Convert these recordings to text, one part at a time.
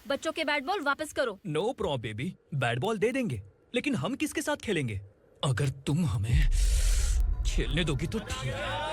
बच्चों के bat ball वापस करो। No problem baby, bat ball दे देंगे, लेकिन हम किसके साथ खेलेंगे? अगर तुम हमें खेलने दोगी तो ठीक है।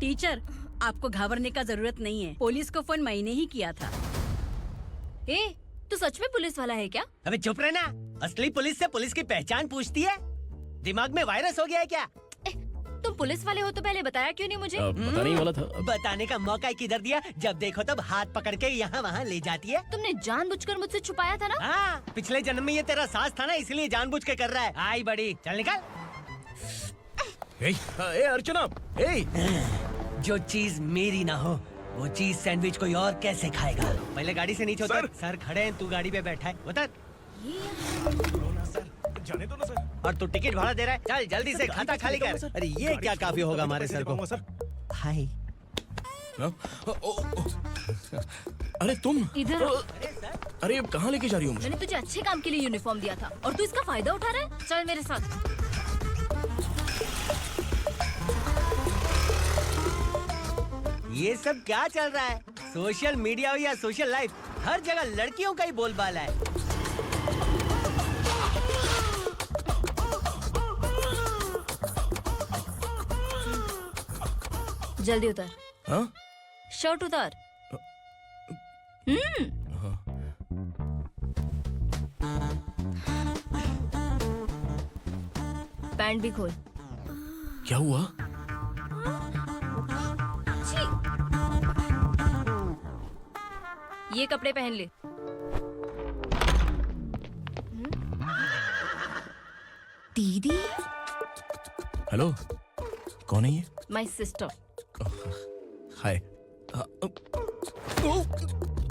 टीचर, आपको घबराने का जरूरत नहीं है। पुलिस को फोन मैंने ही किया था। ए, तू सच में पुलिस वाला है क्या? अबे चुप रहना। असली पुलिस से पुलिस की पहचान पूछती है? दिमाग में वायरस हो गया है क्या? तुम पुलिस वाले हो तो पहले बताया क्यों नहीं मुझे? बताने ही वाला था। बताने का मौका ही किधर दिया? जब देखो तब हाथ पकड़ के यहाँ वहाँ ले जाती है। तुमने जानबूझकर मुझसे छुपाया था ना? हाँ, पिछले जन्म में ये तेरा सास था ना, इसलिए जानबूझ के कर रहा है। आई बड़ी, चल निकल। ए अर्चना, जो चीज मेरी ना हो वो चीज सैंडविच कोई और कैसे खाएगा? पहले गाड़ी से नीचे उतर। सर खड़े हैं, तू गाड़ी पे बैठा है, उतर। जाने दो ना सर। और तू टिकट भाड़ा दे रहा है, चल जल्दी से खाता खाली कर। अरे ये क्या काफी होगा हमारे सर को? हाय। अरे तुम इधर। अरे कहाँ लेके जा रही हो मुझे? मैंने तुझे अच्छे काम के लिए यूनिफॉर्म दिया था और तू इसका फायदा उठा रहा है। चल मेरे साथ। ये सब क्या चल रहा है? सोशल मीडिया हो या सोशल लाइफ, हर जगह लड़कियों का ही बोलबाला है। जल्दी उतर। हाँ? शर्ट उतार। पैंट भी खोल। क्या हुआ? ये कपड़े पहन ले। दीदी। हेलो, कौन है ये? My sister. Hi.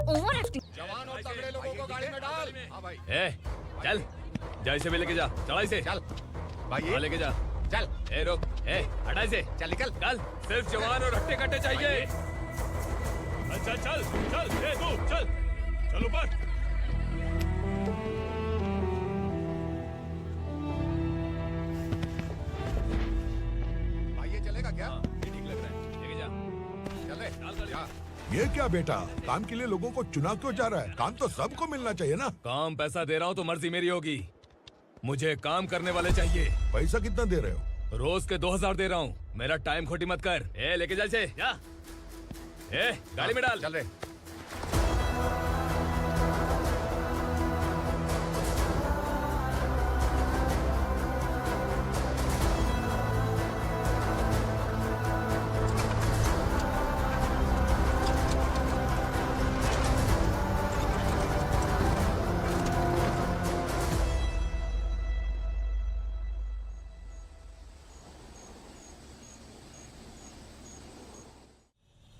Over acting. जवान और तगड़े लोगों को गाड़ी में डाल। हाँ भाई। चल, जा इसे भी लेके जा। चला इसे। चल भाई, हाँ, लेके जा। चल। रोक। हटा इसे। चल निकल। चल, सिर्फ जवान और हट्टे कट्टे चाहिए। चल चल चल, तू चल, चल ऊपर। भाई ये चलेगा क्या? ये ठीक लग रहा है, लेके जा। चल रे, चल जा। ये क्या बेटा, काम के लिए लोगों को चुना क्यों जा रहा है? काम तो सबको मिलना चाहिए ना। काम पैसा दे रहा हूँ तो मर्जी मेरी होगी। मुझे काम करने वाले चाहिए। पैसा कितना दे रहे हो? रोज के 2000 दे रहा हूँ। मेरा टाइम खोटी मत कर। लेके जा इसे, जा। गाड़ी में डाल। चल रे।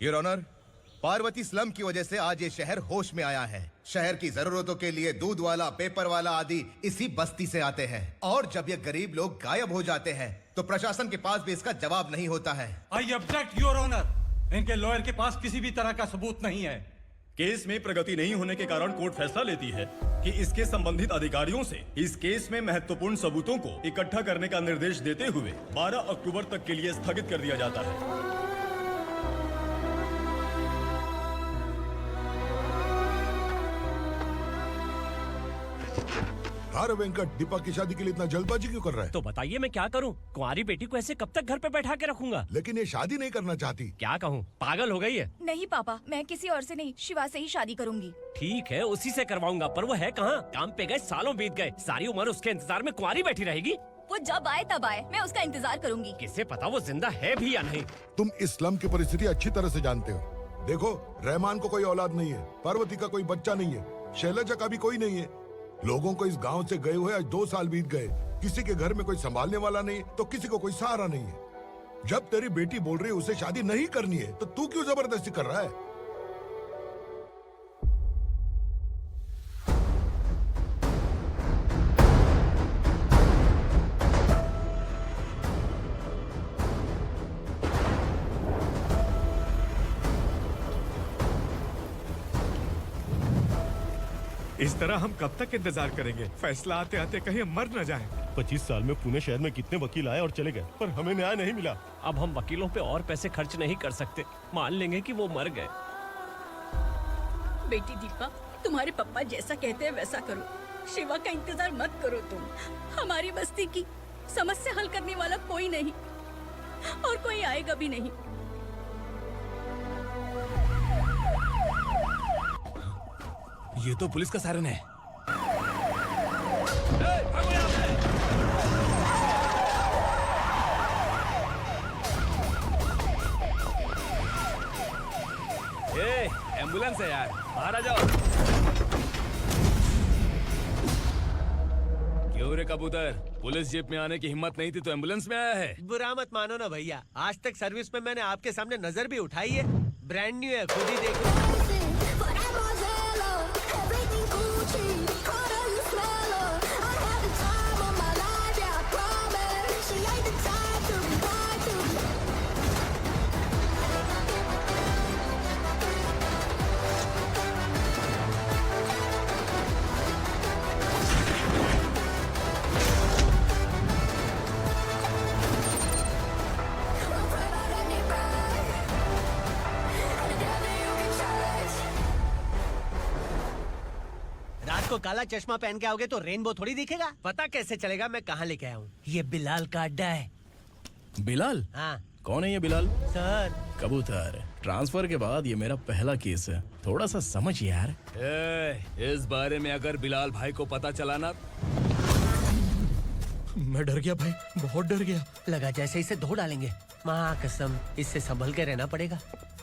योर ऑनर, पार्वती स्लम की वजह से आज ये शहर होश में आया है। शहर की जरूरतों के लिए दूध वाला, पेपर वाला आदि इसी बस्ती से आते हैं। और जब ये गरीब लोग गायब हो जाते हैं तो प्रशासन के पास भी इसका जवाब नहीं होता है। I object your honour. इनके लॉयर के पास किसी भी तरह का सबूत नहीं है। केस में प्रगति नहीं होने के कारण कोर्ट फैसला लेती है कि इसके संबंधित अधिकारियों से इस केस में महत्वपूर्ण सबूतों को इकट्ठा करने का निर्देश देते हुए 12 अक्टूबर तक के लिए स्थगित कर दिया जाता है। अरे वेंकट, दीपा की शादी के लिए इतना जल्दबाजी क्यों कर रहा है? तो बताइए मैं क्या करूं? कुंवारी बेटी को ऐसे कब तक घर पे बैठा के रखूंगा? लेकिन ये शादी नहीं करना चाहती। क्या कहूं, पागल हो गई है। नहीं पापा, मैं किसी और से नहीं, शिवा से ही शादी करूंगी। ठीक है, उसी से करवाऊंगा, पर वो है कहाँ? काम पे गए, सालों बीत गए, सारी उम्र उसके इंतजार में कुंवारी बैठी रहेगी। वो जब आए तब आए, मैं उसका इंतजार करूंगी। किसे पता वो जिंदा है भी या नहीं। तुम इस्लाम की परिस्थिति अच्छी तरह से जानते हो। देखो, रहमान को कोई औलाद नहीं है, पार्वती का कोई बच्चा नहीं है, शैलजा का भी कोई नहीं है। लोगों को इस गांव से गए हुए आज 2 साल बीत गए। किसी के घर में कोई संभालने वाला नहीं, तो किसी को कोई सहारा नहीं है। जब तेरी बेटी बोल रही है उसे शादी नहीं करनी है, तो तू क्यों जबरदस्ती कर रहा है? इस तरह हम कब तक इंतजार करेंगे? फैसला आते आते कहीं हम मर न जाएं। 25 साल में पुणे शहर में कितने वकील आए और चले गए, पर हमें न्याय नहीं मिला। अब हम वकीलों पे और पैसे खर्च नहीं कर सकते। मान लेंगे कि वो मर गए। बेटी दीपा, तुम्हारे पापा जैसा कहते हैं वैसा करो। शिवा का इंतजार मत करो तुम। हमारी बस्ती की समस्या हल करने वाला कोई नहीं और कोई आएगा भी नहीं। ये तो पुलिस का सायरन है। एम्बुलेंस है यार, बाहर आ जाओ। क्यों रे कबूतर, पुलिस जीप में आने की हिम्मत नहीं थी तो एम्बुलेंस में आया है? बुरा मत मानो ना भैया, आज तक सर्विस में मैंने आपके सामने नजर भी उठाई है। ब्रांड न्यू है, खुद ही देखो। रात को काला चश्मा पहन के आओगे तो रेनबो थोड़ी दिखेगा। पता कैसे चलेगा मैं कहाँ लेके आया हूँ? ये बिलाल का अड्डा है। बिलाल? हाँ। कौन है ये बिलाल? सर, कबूतर, ट्रांसफर के बाद ये मेरा पहला केस है, थोड़ा सा समझ यार। इस बारे में अगर बिलाल भाई को पता चला ना। मैं डर गया भाई, बहुत डर गया। लगा जैसे इसे धो डालेंगे। माँ कसम, इससे संभल के रहना पड़ेगा।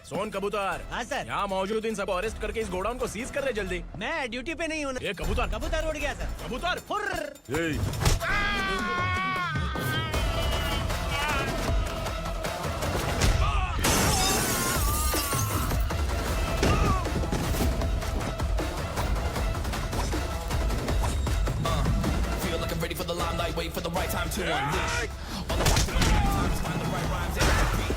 सोन कबूतर। हाँ सर। यहाँ मौजूद इन सबको अरेस्ट करके इस गोडाउन को सीज कर रहे जल्दी। मैं ड्यूटी पे नहीं हूँ। ये कबूतर। कबूतर उड़ गया सर। कबूतर फुर्र। Ready for the limelight, wait for the right time to unleash. All the time to find the right rhymes and beat.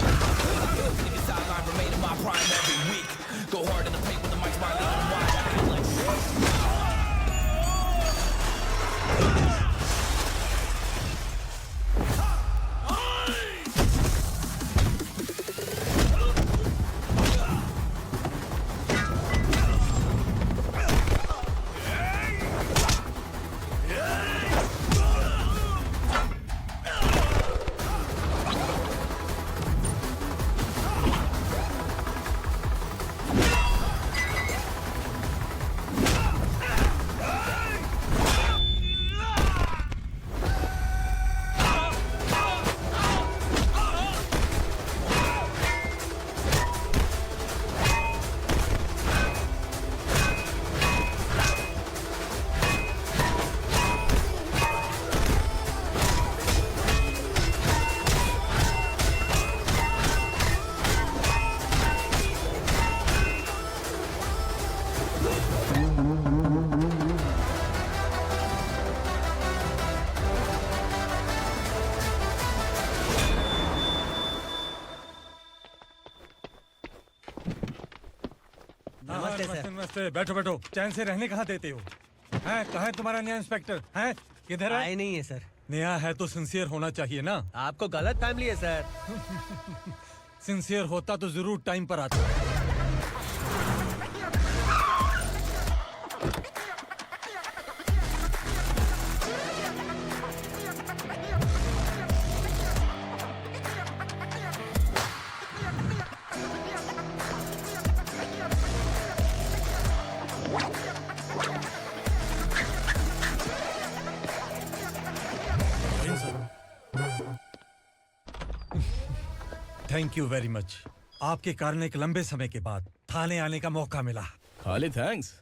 Nigga sideline, remain in my prime every week. Go hard in the paint with the mic smiling on the wide. I feel like नमस्ते, बैठो बैठो। चैन से रहने कहाँ देते हो? हैं, कहाँ है तुम्हारा नया इंस्पेक्टर? हैं, किधर है? आए नहीं है सर। नया है तो सिंसियर होना चाहिए ना। आपको गलत फैमिली है सर। सिंसियर होता तो जरूर टाइम पर आता। Thank you very much. आपके कारण एक लंबे समय के बाद थाने आने का मौका मिला। खाली थैंक्स,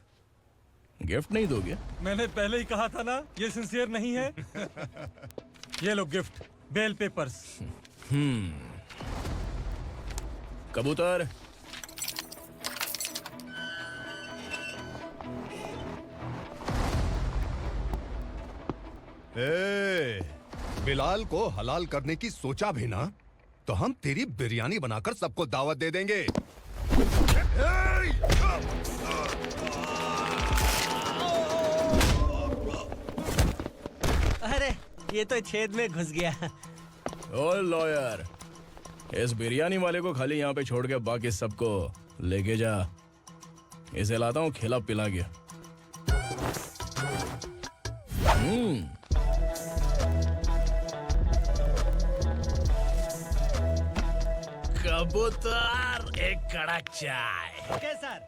गिफ्ट नहीं दोगे? मैंने पहले ही कहा था ना, ये सिंसियर नहीं है। ये लो गिफ्ट, बेल पेपर्स। कबूतर। बिलाल को हलाल करने की सोचा भी ना, तो हम तेरी बिरयानी बनाकर सबको दावत दे देंगे। अरे ये तो छेद में घुस गया। ओ लॉयर, इस बिरयानी वाले को खाली यहाँ पे छोड़ के बाकी सबको लेके जा। इसे लाता हूँ खिला पिला के। कबूतर, एक कड़क चाय। Okay sir.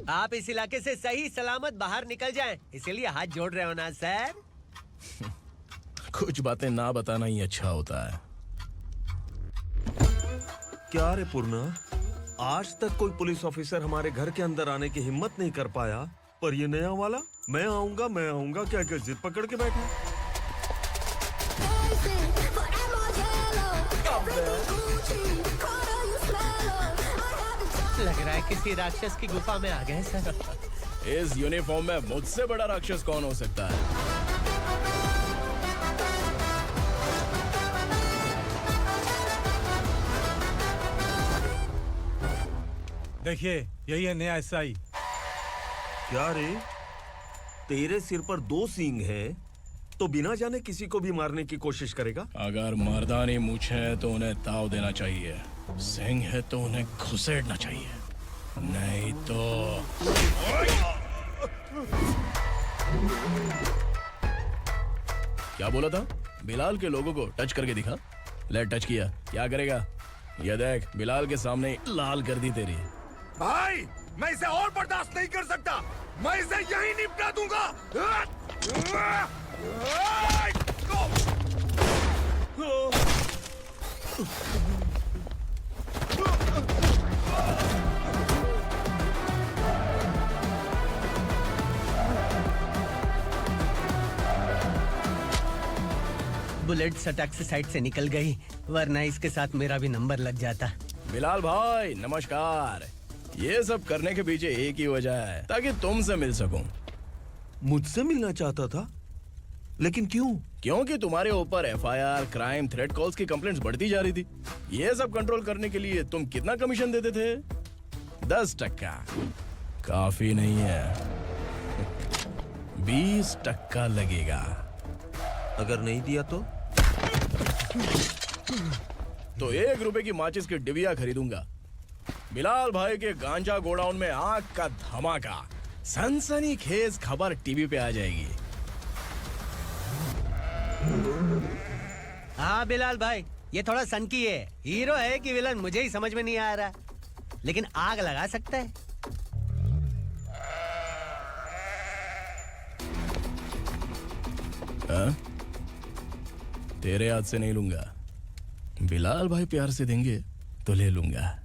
आप इस इलाके से सही सलामत बाहर निकल जाएं, इसीलिए हाथ जोड़ रहे हो ना सर। कुछ बातें ना बताना ही अच्छा होता है। क्या रे पूर्णा, आज तक कोई पुलिस ऑफिसर हमारे घर के अंदर आने की हिम्मत नहीं कर पाया, पर ये नया वाला मैं आऊंगा क्या क्या जिद पकड़ के बैठा। लग रहा है किसी राक्षस की गुफा में आ गए सर। इस यूनिफॉर्म में मुझसे बड़ा राक्षस कौन हो सकता है? देखिए, यही है नया एसआई। क्या रे, तेरे सिर पर 2 सींग है तो बिना जाने किसी को भी मारने की कोशिश करेगा? अगर मर्दानी मूछें है तो उन्हें ताव देना चाहिए, सिंह है तो उन्हें घुसेड़ना चाहिए, नहीं तो। क्या बोला था? बिलाल के लोगों को टच करके दिखा। ले टच किया, क्या करेगा? ये देख, बिलाल के सामने ही लाल कर दी तेरी। भाई, मैं इसे और बर्दाश्त नहीं कर सकता। मैं इसे यहीं निपटा दूंगा। बुलेट सटक से साइड से निकल गई, वरना इसके साथ मेरा भी नंबर लग जाता। बिलाल भाई नमस्कार। ये सब करने के पीछे एक ही वजह है, ताकि तुमसे मिल सकूं। मुझसे मिलना चाहता था, लेकिन क्यों? क्योंकि तुम्हारे ऊपर एफआईआर, क्राइम, थ्रेट कॉल्स की कंप्लेंट्स बढ़ती जा रही थी। ये सब कंट्रोल करने के लिए तुम कितना कमीशन देते थे? 10%। काफी नहीं है, 20% लगेगा। अगर नहीं दिया तो 1 रुपए की माचिस की डिबिया खरीदूंगा। बिलाल भाई के गांजा गोडाउन में आग का धमाका, सनसनीखेज खबर टीवी पे आ जाएगी। हाँ बिलाल भाई, ये थोड़ा सनकी है। हीरो है कि विलन मुझे ही समझ में नहीं आ रहा, लेकिन आग लगा सकता है। तेरे हाथ से नहीं लूंगा, बिलाल भाई प्यार से देंगे तो ले लूंगा।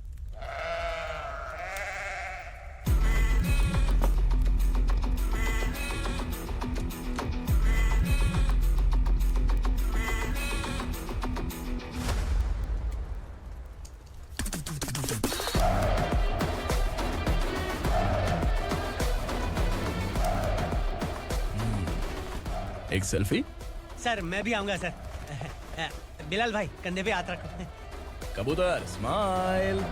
एक सेल्फी? सर मैं भी आऊंगा सर। बिलाल भाई कंधे पे हाथ रखो। कबूतर स्माइल।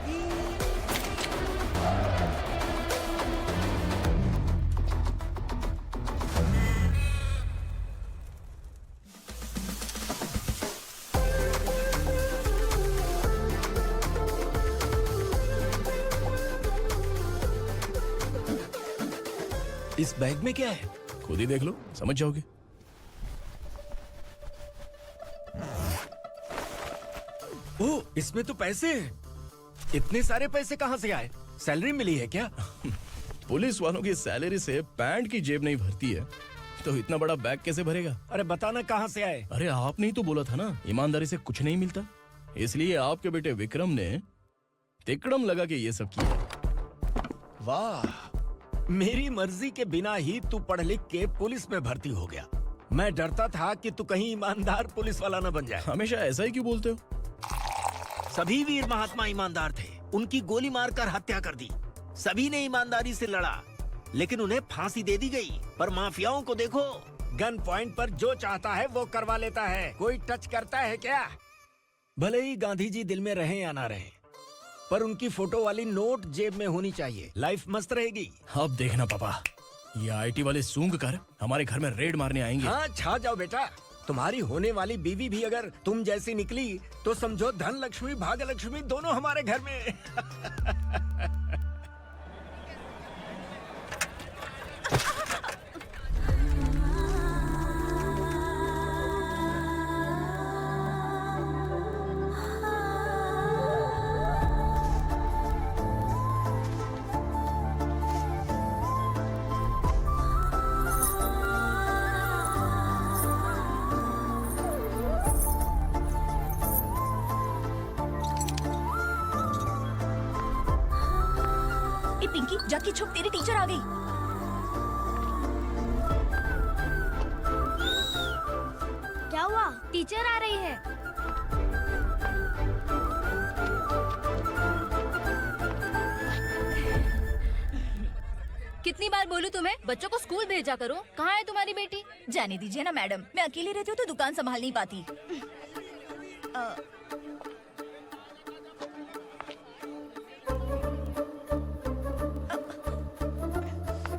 इस बैग में क्या है? खुद ही देख लो, समझ जाओगे। ओह, इसमें तो पैसे हैं। इतने सारे पैसे कहाँ से आए? सैलरी मिली है क्या? पुलिस वालों की सैलरी से पैंट की जेब नहीं भरती है, तो इतना बड़ा बैग कैसे भरेगा? अरे बताना कहाँ से आए? अरे आपने ही तो बोला था ना, ईमानदारी से कुछ नहीं मिलता, इसलिए आपके बेटे विक्रम ने तिकड़म लगा के ये सब किया। वाह, मेरी मर्जी के बिना ही तू पढ़ लिख के पुलिस में भर्ती हो गया। मैं डरता था कि तू कहीं ईमानदार पुलिस वाला न बन जाए। हमेशा ऐसा ही क्यों बोलते हो? सभी वीर महात्मा ईमानदार थे, उनकी गोली मारकर हत्या कर दी। सभी ने ईमानदारी से लड़ा, लेकिन उन्हें फांसी दे दी गई। पर माफियाओं को देखो, गन पॉइंट पर जो चाहता है वो करवा लेता है। कोई टच करता है क्या? भले ही गांधी जी दिल में रहे या ना रहे, पर उनकी फोटो वाली नोट जेब में होनी चाहिए। लाइफ मस्त रहेगी। अब देखना पापा, ये आईटी वाले सूंघ कर हमारे घर में रेड मारने आएंगे। हाँ, छा जाओ बेटा। तुम्हारी होने वाली बीवी भी अगर तुम जैसी निकली तो समझो धन लक्ष्मी भाग्य लक्ष्मी दोनों हमारे घर में। पिंकी जाके छुप, तेरी टीचर आ गई। क्या हुआ? टीचर आ रही है। कितनी बार बोलूं तुम्हें, बच्चों को स्कूल भेजा करो। कहाँ है तुम्हारी बेटी? जाने दीजिए ना मैडम, मैं अकेली रहती हूँ तो दुकान संभाल नहीं पाती।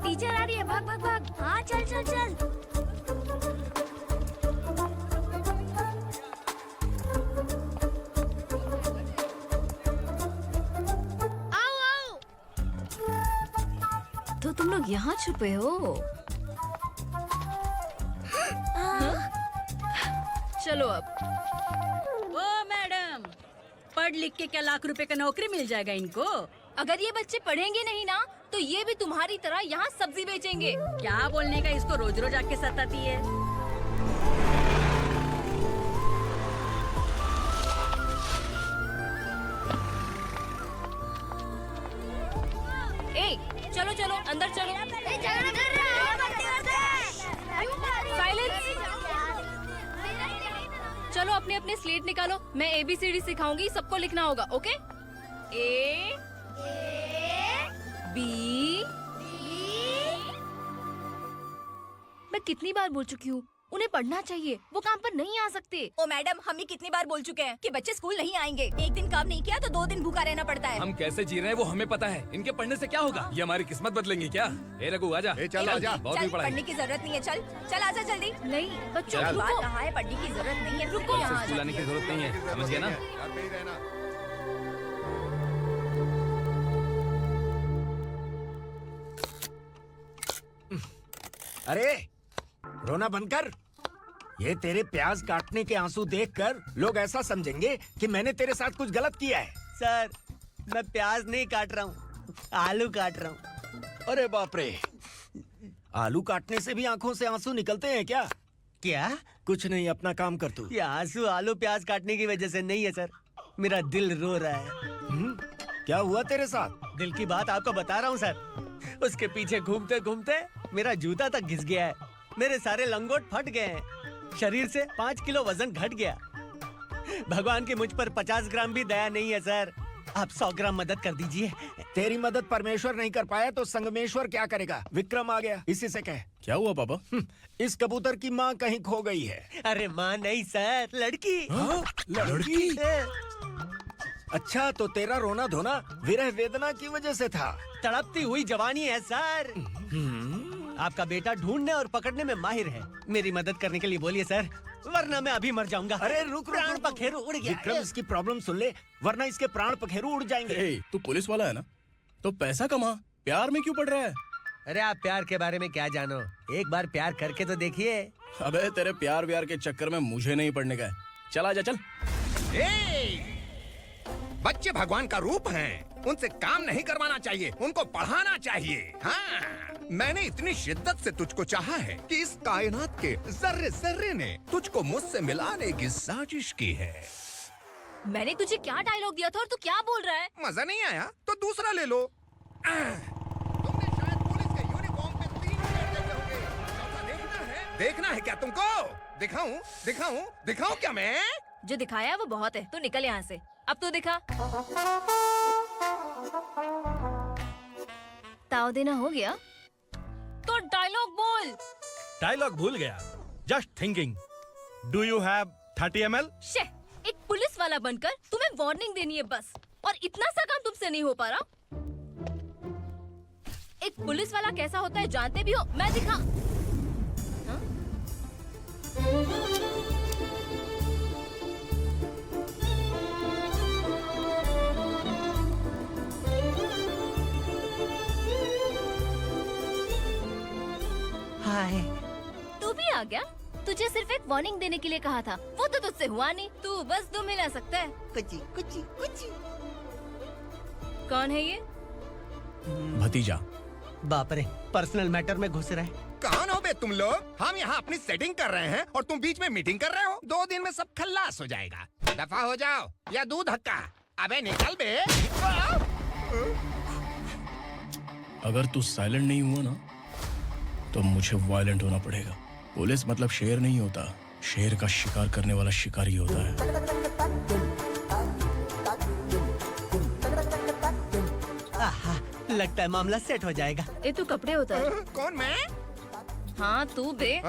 टीचर आ रही है, भाग भाग भाग। हाँ चल चल चल। आओ आओ। तो तुम लोग यहाँ छुपे हो? चलो अब। ओ मैडम, पढ़ लिख के क्या लाख रुपए का नौकरी मिल जाएगा इनको? अगर ये बच्चे पढ़ेंगे नहीं ना, तो ये भी तुम्हारी तरह यहाँ सब्जी बेचेंगे। क्या बोलने का, इसको रोज रोज आके सताती है। ए, चलो चलो अंदर चलो। साइलेंस। चलो अपने अपने स्लेट निकालो, मैं ABCD सिखाऊंगी, सबको लिखना होगा। ओके? A B। मैं कितनी बार बोल चुकी हूँ, उन्हें पढ़ना चाहिए, वो काम पर नहीं आ सकते। ओ मैडम, हम ही कितनी बार बोल चुके हैं कि बच्चे स्कूल नहीं आएंगे। एक दिन काम नहीं किया तो 2 दिन भूखा रहना पड़ता है। हम कैसे जी रहे हैं वो हमें पता है, इनके पढ़ने से क्या होगा? ये हमारी किस्मत बदलेंगी क्या? ए रघु आजा। चल आजा। बहुत ही पढ़ाई। पढ़ने की जरूरत नहीं है, चल चल आजा जल्दी। नहीं बच्चों चल। रुको। कहा है पढ़ने की जरूरत नहीं है, रुको से यहाँ स्कूल आने की जरूरत नहीं है, समझ गया ना? घर पे ही रहना। अरे रोना बंद कर। ये तेरे प्याज काटने के आंसू देखकर लोग ऐसा समझेंगे कि मैंने तेरे साथ कुछ गलत किया है। सर मैं प्याज नहीं काट रहा हूँ, आलू काट रहा हूँ। अरे बाप रे, आलू काटने से भी आंखों से आंसू निकलते हैं क्या? क्या? कुछ नहीं, अपना काम कर तू। ये आंसू आलू प्याज काटने की वजह से नहीं है सर, मेरा दिल रो रहा है। क्या हुआ तेरे साथ? दिल की बात आपको बता रहा हूँ सर। उसके पीछे घूमते घूमते मेरा जूता तक घिस गया है, मेरे सारे लंगोट फट गए हैं, शरीर से 5 किलो वजन घट गया। भगवान की मुझ पर 50 ग्राम भी दया नहीं है सर। आप 100 ग्राम मदद कर दीजिए। तेरी मदद परमेश्वर नहीं कर पाया तो संगमेश्वर क्या करेगा? विक्रम आ गया, इसी से कह। क्या हुआ पापा? इस कबूतर की माँ कहीं खो गई है। अरे माँ नहीं सर, लड़की। लड़की? अच्छा, तो तेरा रोना धोना विरह वेदना की वजह से था। तड़पती हुई जवानी है सर। आपका बेटा ढूंढने और पकड़ने में माहिर है। मेरी मदद करने के लिए बोलिए सर, वरना मैं अभी मर जाऊंगा। अरे रुक, प्राण पखेरु उड़ गया। विक्रम, इसकी प्रॉब्लम सुन ले, वरना इसके प्राण पखेरु उड़ जाएंगे। ए, तू पुलिस वाला है ना, तो पैसा कमा, प्यार में क्यों पड़ रहा है? अरे आप प्यार के बारे में क्या जानो, एक बार प्यार करके तो देखिए। अबे तेरे प्यार व्यार के चक्कर में मुझे नहीं पड़ने का है। चल आजा चल। बच्चे भगवान का रूप हैं, उनसे काम नहीं करवाना चाहिए, उनको पढ़ाना चाहिए। हाँ, मैंने इतनी शिद्दत से तुझको चाहा है कि इस कायनात के जर्रे जर्रे ने तुझको मुझसे मिलाने की साजिश की है। मैंने तुझे क्या डायलॉग दिया था और तू क्या बोल रहा है? मजा नहीं आया तो दूसरा ले लो। तुमने शायद पुलिस के यूनिफॉर्म पे 3 पैर देखे होंगे। चौथा देखना है क्या तुमको? दिखाऊं क्या मैं? जो दिखाया वो बहुत है, तू निकल यहाँ से। अब तू दिखा। ताव देना हो गया तो डायलॉग बोल। डायलॉग भूल गया। Just thinking. Do you have 30 ml? शे, एक पुलिस वाला बनकर तुम्हें वार्निंग देनी है बस, और इतना सा काम तुमसे नहीं हो पा रहा। एक पुलिस वाला कैसा होता है जानते भी हो? मैं दिखा। हाँ? हाय, तू भी आ गया? तुझे सिर्फ एक वार्निंग देने के लिए कहा था, वो तो तुझसे हुआ नहीं। तू बस 2 मिला सकता है। कुछ। कौन है ये? भतीजा। बाप रे, पर्सनल मैटर में घुस रहे। कौन हो बे तुम लोग? हम यहाँ अपनी सेटिंग कर रहे हैं और तुम बीच में मीटिंग कर रहे हो। 2 दिन में सब खल्लास हो जाएगा। दफा हो जाओ या दूध हक्का। अबे निकल बे। अगर तू साइलेंट नहीं हुआ ना तो मुझे वायलेंट होना पड़ेगा। पुलिस मतलब शेर नहीं होता, शेर का शिकार करने वाला शिकारी होता है। आहा, लगता है मामला सेट हो जाएगा। ये तू कपड़े उतार। कौन मैं? हाँ तू बे।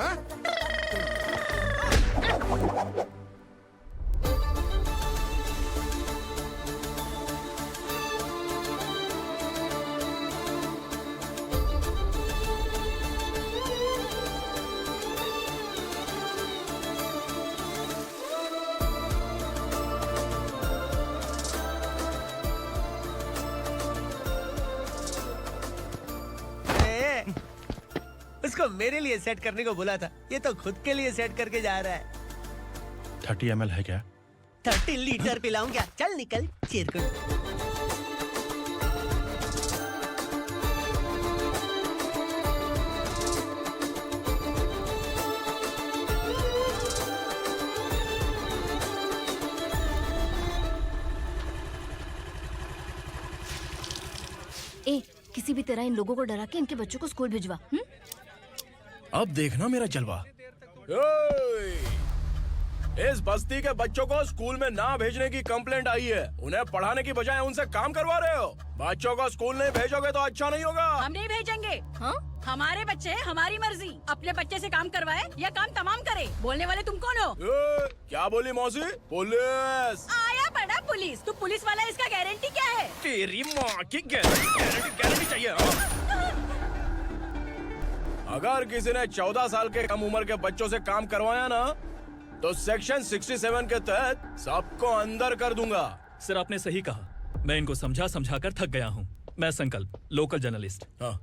उसको मेरे लिए सेट करने को बोला था, ये तो खुद के लिए सेट करके जा रहा है। 30 ml है क्या? 30 लीटर पिलाऊं क्या? चल निकल चिरकुट। ए, किसी भी तरह इन लोगों को डरा के इनके बच्चों को स्कूल भिजवा। अब देखना मेरा जलवा। इस बस्ती के बच्चों को स्कूल में ना भेजने की कंप्लेंट आई है। उन्हें पढ़ाने की बजाय उनसे काम करवा रहे हो। बच्चों को स्कूल नहीं भेजोगे तो अच्छा नहीं होगा। हम नहीं भेजेंगे। हाँ? हमारे बच्चे हमारी मर्जी। अपने बच्चे से काम करवाए या काम तमाम करे। बोलने वाले तुम कौन हो? क्या बोली मौसी? पुलिस आया बड़ा पुलिस। तू पुलिस वाला, इसका गारंटी क्या है? तेरी माँ की गारंटी चाहिए। अगर किसी ने 14 साल के कम उम्र के बच्चों से काम करवाया ना तो सेक्शन 67 के तहत सबको अंदर कर दूंगा। सर आपने सही कहा, मैं इनको समझा कर थक गया हूँ। मैं संकल्प, लोकल जर्नलिस्ट। हाँ।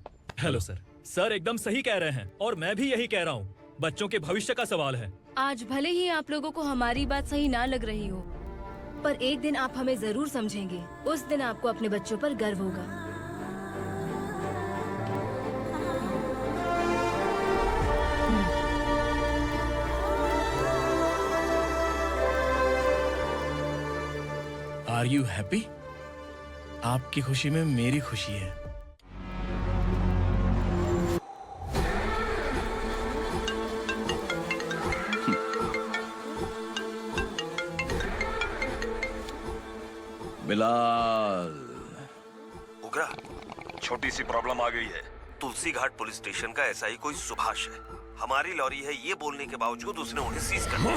Hello sir. सर एकदम सही कह रहे हैं और मैं भी यही कह रहा हूँ। बच्चों के भविष्य का सवाल है। आज भले ही आप लोगों को हमारी बात सही ना लग रही हो, पर एक दिन आप हमें जरूर समझेंगे। उस दिन आपको अपने बच्चों पर गर्व होगा। Are you happy? आपकी खुशी में मेरी खुशी है। बिलाल, उगरा, छोटी सी प्रॉब्लम आ गई है। तुलसी घाट पुलिस स्टेशन का एसआई कोई सुभाष है। हमारी लॉरी है ये बोलने के बावजूद उसने उन्हें सीज कर दिया।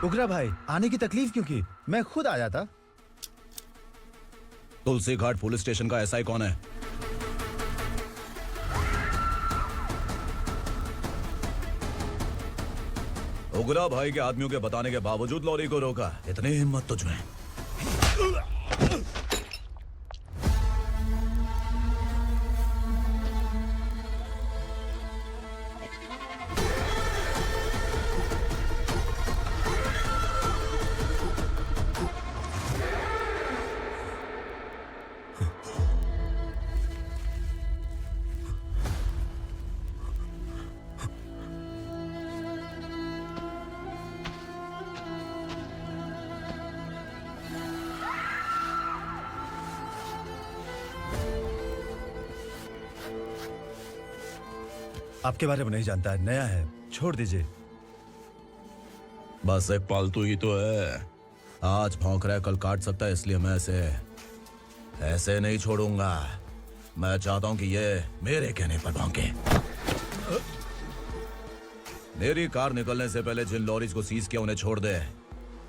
उगरा भाई, आने की तकलीफ क्यों की? मैं खुद आ जाता। तुलसी घाट पुलिस स्टेशन का एसआई कौन है? उगरा भाई के आदमियों के बताने के बावजूद लॉरी को रोका, इतनी हिम्मत तुझमें? आपके बारे में नहीं जानता है, नया है, छोड़ दीजिए। बस एक पालतू ही तो है। आज भौंक रहा है, कल काट सकता है, इसलिए मैं ऐसे नहीं छोड़ूंगा। मैं चाहता हूं कि ये मेरे कहने पर भौंके। मेरी कार निकलने से पहले जिन लॉरीज को सीज किया उन्हें छोड़ दे,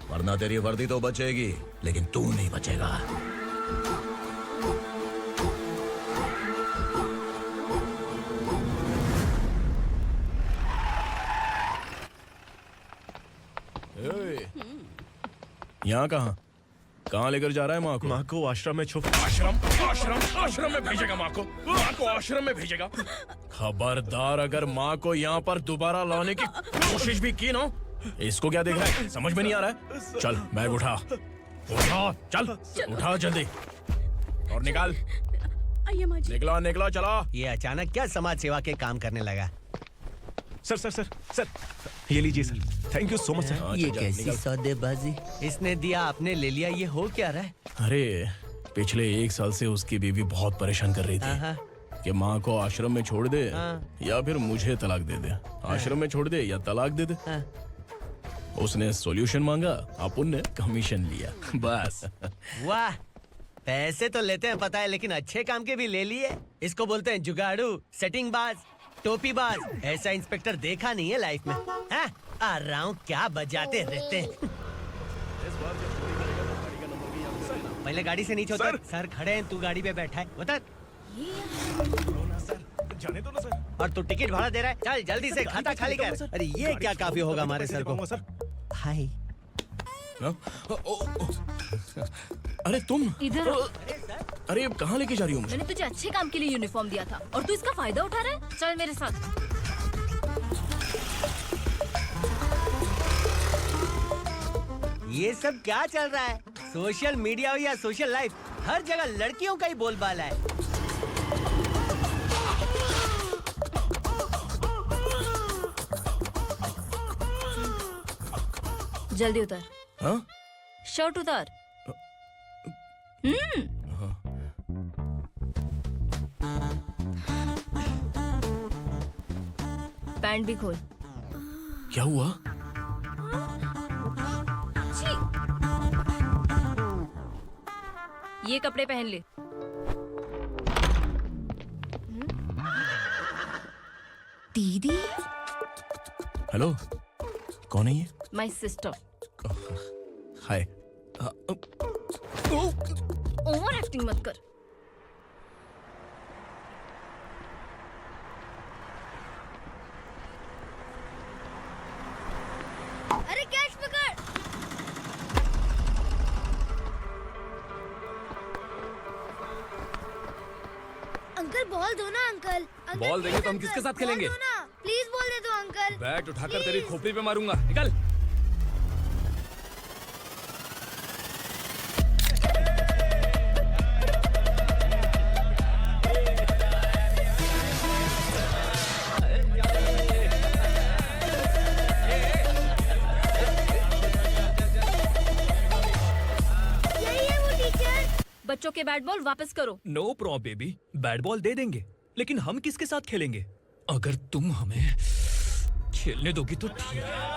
वरना तेरी वर्दी तो बचेगी लेकिन तू नहीं बचेगा। यहाँ कहाँ लेकर जा रहा है माँ को? माँ को आश्रम में आश्रम में भेजेगा माँ को आश्रम में भेजेगा। खबरदार, अगर माँ को यहाँ पर दोबारा लाने की कोशिश भी की ना, इसको क्या देख रहा है? समझ में नहीं आ रहा है? चल बैग उठा, चल उठा जल्दी और निकाल। आइए माँ जी। निकला चला। ये अचानक क्या समाज सेवा के काम करने लगा? सर, ये लीजिए sir. Thank you so much sir. ये कैसी सौदेबाजी? इसने दिया, आपने ले लिया, ये हो क्या रहा है? अरे पिछले 1 साल से उसकी बीवी बहुत परेशान कर रही थी कि माँ को आश्रम में छोड़ दे या फिर मुझे तलाक दे दे। आश्रम में छोड़ दे या तलाक दे दे। उसने सॉल्यूशन मांगा, अपन ने कमीशन लिया, बस। वाह, पैसे तो लेते हैं पता है, लेकिन अच्छे काम के भी ले लिए। इसको बोलते हैं जुगाड़ू, सेटिंग बाज, टोपी बाज। ऐसा इंस्पेक्टर देखा नहीं है लाइफ में। हाँ? आ रहा हूँ, क्या बजाते रहते हैं। पहले गाड़ी से नीचे उतर। सर खड़े हैं, तू गाड़ी पे बैठा है, उतर। जाने दो ना सर। और तू टिकट भाड़ा दे रहा है, चल जल्दी से खाता खाली कर। अरे ये क्या काफी होगा हमारे सर को। हाय। अरे तुम इधर आओ। अरे कहाँ लेके जा रही हो मुझे? मैंने तुझे अच्छे काम के लिए यूनिफॉर्म दिया था और तू इसका फायदा उठा रहा है। चल मेरे साथ। ये सब क्या चल रहा है? सोशल मीडिया हो या सोशल लाइफ, हर जगह लड़कियों का ही बोलबाला है। जल्दी उतर। हाँ? शर्ट उतार। पैंट भी खोल। क्या हुआ? छी! ये कपड़े पहन ले। दीदी, हेलो, कौन है ये? My sister. Hi. Over acting मत कर। अरे कैच पकड़। अंकल बॉल दो ना अंकल। बॉल देंगे तो हम किसके साथ खेलेंगे? प्लीज बॉल दे दो अंकल। बैट उठाकर तेरी खोपड़ी पे मारूंगा, निकल। बच्चों के बैट बॉल वापस करो। No problem baby, bat ball दे देंगे, लेकिन हम किसके साथ खेलेंगे? अगर तुम हमें खेलने दोगी तो ठीक है।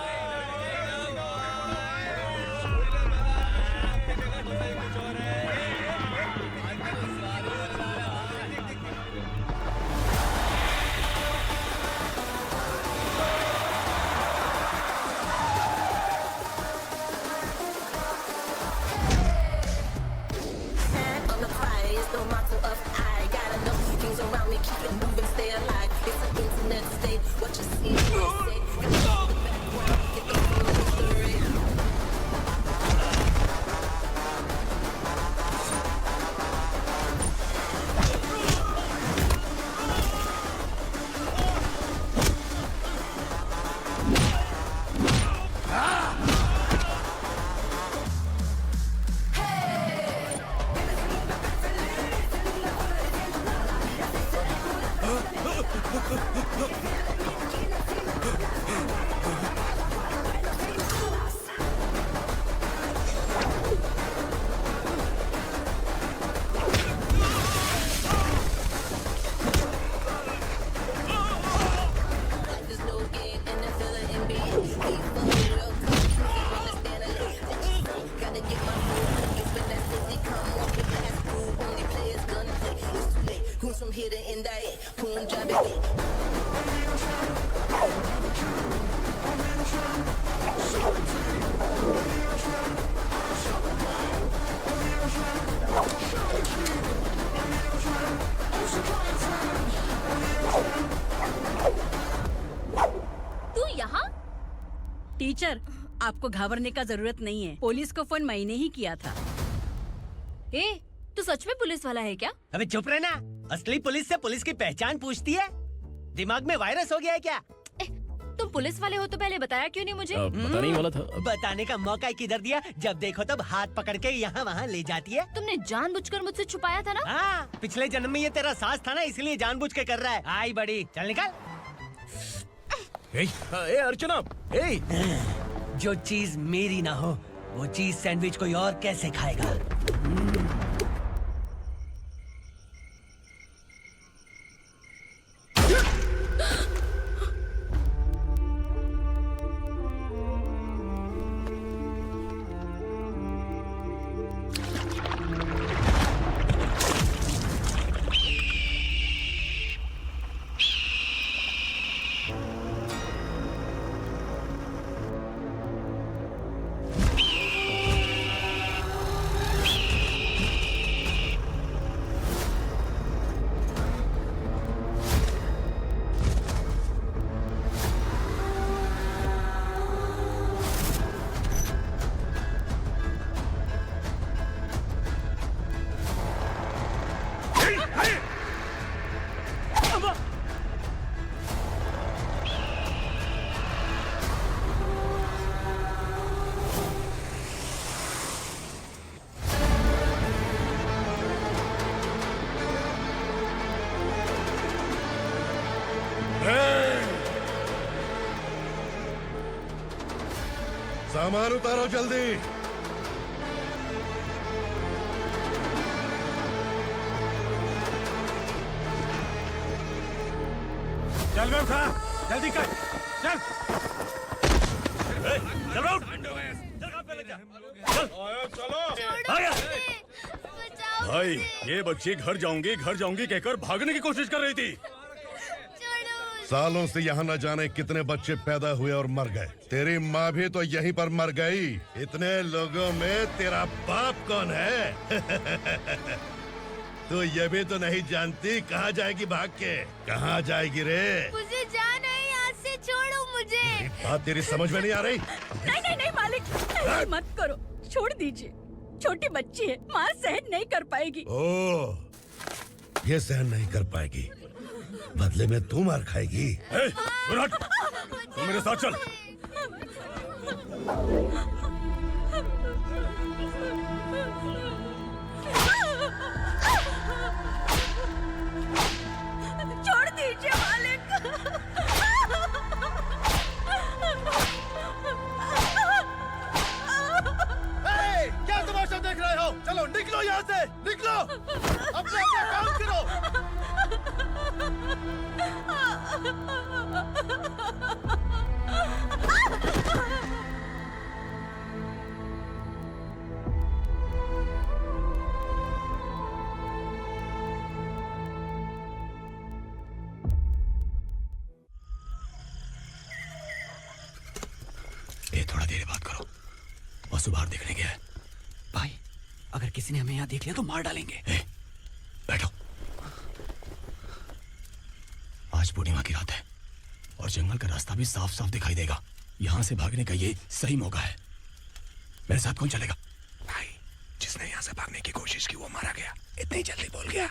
टीचर, आपको घबराने का जरूरत नहीं है। पुलिस को फोन मैंने ही किया था। ए, तू सच में पुलिस वाला है क्या? अबे चुप रहना। असली पुलिस से पुलिस की पहचान पूछती है? दिमाग में वायरस हो गया है क्या? तुम पुलिस वाले हो तो पहले बताया क्यों नहीं मुझे? बताने ही वाला था। बताने का मौका किधर दिया? जब देखो तब हाथ पकड़ के यहाँ वहाँ ले जाती है। तुमने जानबूझकर मुझसे छुपाया था ना? हाँ, पिछले जन्म में ये तेरा सास था ना, इसलिए जानबूझ के कर रहा है। आई बड़ी, चल निकल। ए अर्चना, जो चीज मेरी ना हो वो चीज सैंडविच कोई और कैसे खाएगा? सामान उतारो जल्दी। चल बे उठा, जल्दी कर, चल। चल राउंड, भाई ये बच्ची घर जाऊंगी कहकर भागने की कोशिश कर रही थी। सालों से यहाँ न जाने कितने बच्चे पैदा हुए और मर गए। तेरी माँ भी तो यहीं पर मर गई। इतने लोगों में तेरा बाप कौन है? तू ये भी तो नहीं जानती कहाँ जाएगी भाग के? कहाँ जाएगी रे? मुझे जाना है यहाँ से, छोड़ो मुझे। बात तेरी समझ में नहीं आ रही? नहीं मालिक, ऐसे मत करो, छोड़ दीजिए। छोटी बच्ची है, माँ सहन नहीं कर पाएगी। ओह, ये सहन नहीं कर पाएगी, बदले में तू मार खाएगी। तू मेरे साथ चल। छोड़ दीजिए मालिक। क्या तमाशा देख रहे हो? चलो निकलो यहाँ से, निकलो। अपना काम करो। थोड़ा देर बात करो। वसु बाहर देखने गया है। भाई अगर किसी ने हमें यहाँ देख लिया तो मार डालेंगे। बैठो। आज पूर्णिमा की रात है और जंगल का रास्ता भी साफ साफ दिखाई देगा। यहाँ से भागने का ये सही मौका है। मेरे साथ कौन चलेगा? भाई, जिसने यहाँ से भागने की कोशिश की वो मारा गया। इतनी जल्दी बोल गया।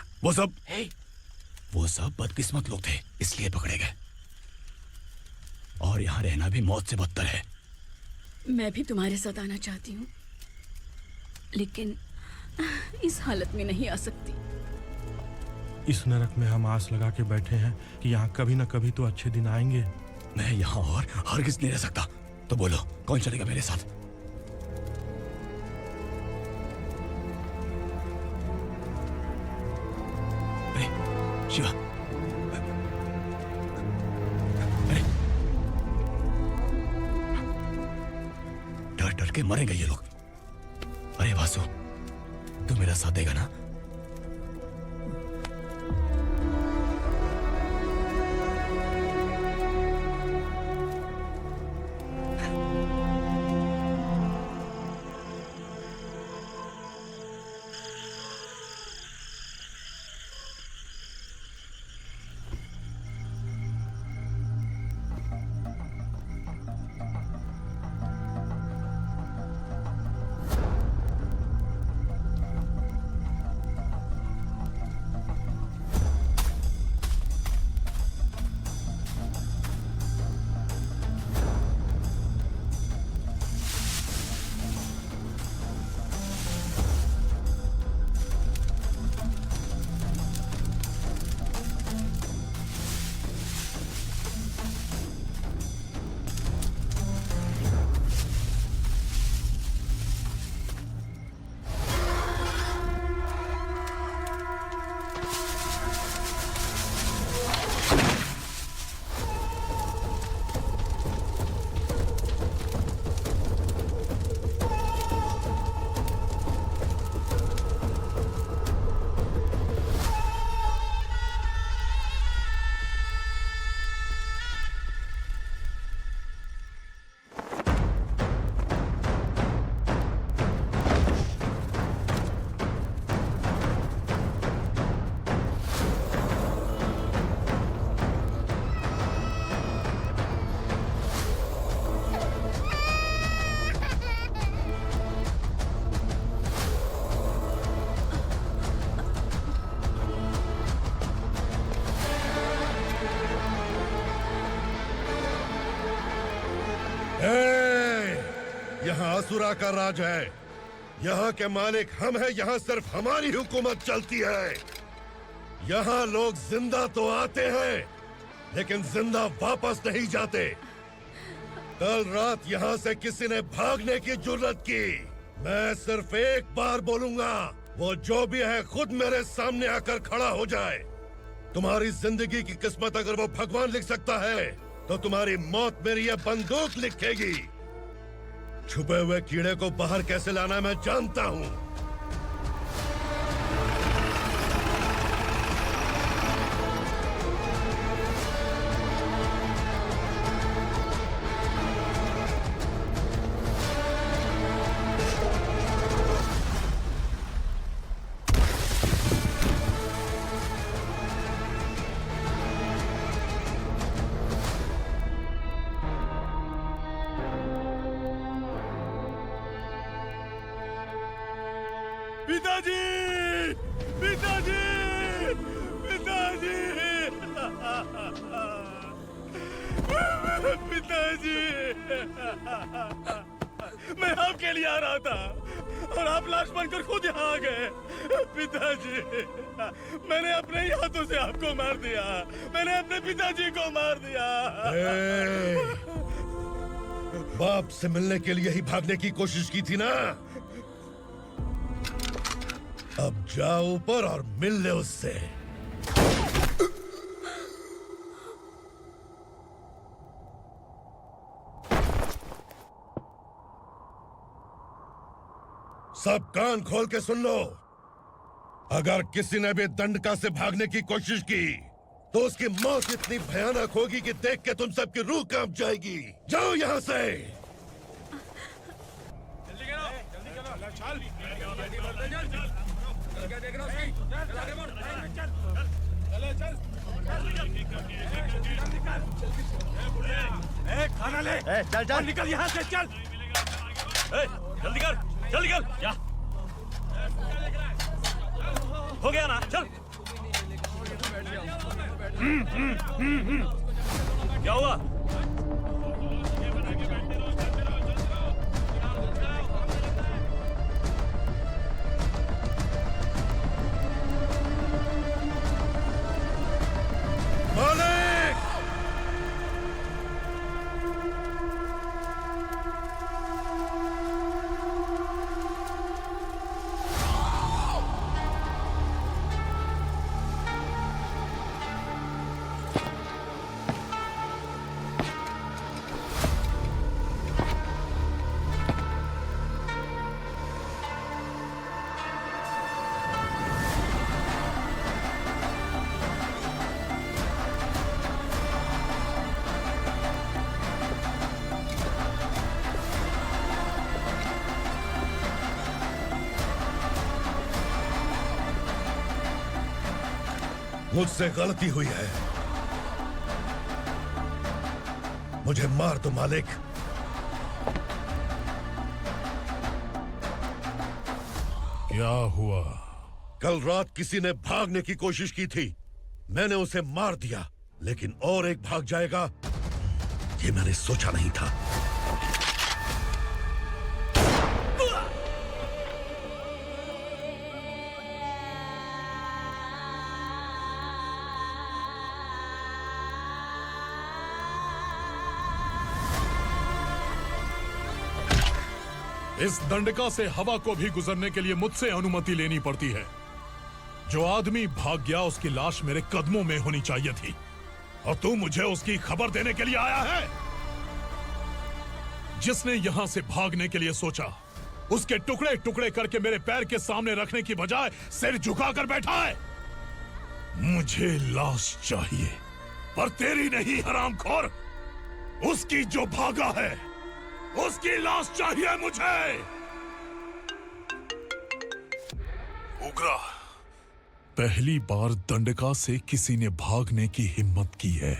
वो सब बदकिस्मत लोग थे, इसलिए पकड़े गए। और यहाँ रहना भी मौत से बदतर है। मैं भी तुम्हारे साथ आना चाहती हूँ, लेकिन इस हालत में नहीं आ सकती। इस नरक में हम आस लगा के बैठे हैं कि यहाँ कभी न कभी तो अच्छे दिन आएंगे। मैं यहाँ और हरगिज़ नहीं रह सकता। तो बोलो कौन चलेगा मेरे साथ? अरे शिवा, अरे डर डर के मरेंगे ये लोग। अरे वासु, तू मेरा साथ देगा ना? यहाँ असुरा का राज है। यहाँ के मालिक हम हैं। यहाँ सिर्फ हमारी हुकूमत चलती है। यहाँ लोग जिंदा तो आते हैं लेकिन जिंदा वापस नहीं जाते। कल रात यहाँ से किसी ने भागने की जुर्रत की, मैं सिर्फ एक बार बोलूंगा, वो जो भी है खुद मेरे सामने आकर खड़ा हो जाए। तुम्हारी जिंदगी की किस्मत अगर वो भगवान लिख सकता है तो तुम्हारी मौत मेरी ये बंदूक लिखेगी। छुपे हुए कीड़े को बाहर कैसे लाना मैं जानता हूँ। पिताजी! पिताजी! पिताजी! पिताजी! मैं आपके लिए आ रहा था और आप लाश बनकर खुद यहाँ आ गए। पिताजी, मैंने अपने ही हाथों से आपको मार दिया। मैंने अपने पिताजी को मार दिया। बाप से मिलने के लिए ही भागने की कोशिश की थी ना? अब जाओ ऊपर और मिल ले उससे। सब कान खोल के सुन लो। अगर किसी ने भी दंडका से भागने की कोशिश की तो उसकी मौत इतनी भयानक होगी कि देख के तुम सबकी रूह कांप जाएगी। जाओ यहाँ से। खाना ले। चल चल निकल यहाँ से, चल। जल्दी कर, जल्दी कर। जा। हो गया ना, चल। क्या हुआ? मुझसे गलती हुई है, मुझे मार दो मालिक। क्या हुआ? कल रात किसी ने भागने की कोशिश की थी, मैंने उसे मार दिया, लेकिन और एक भाग जाएगा ये मैंने सोचा नहीं था। इस दंडका से हवा को भी गुजरने के लिए मुझसे अनुमति लेनी पड़ती है। जो आदमी भाग गया उसकी लाश मेरे कदमों में होनी चाहिए थी, और तू मुझे उसकी खबर देने के लिए आया है। जिसने यहां से भागने के लिए सोचा, उसके टुकड़े टुकड़े करके मेरे पैर के सामने रखने की बजाय सिर झुकाकर बैठा है। मुझे लाश चाहिए, पर तेरी नहीं हरामखोर, उसकी जो भागा है उसकी लाश चाहिए मुझे। उग्रा, पहली बार दंडका से किसी ने भागने की हिम्मत की है।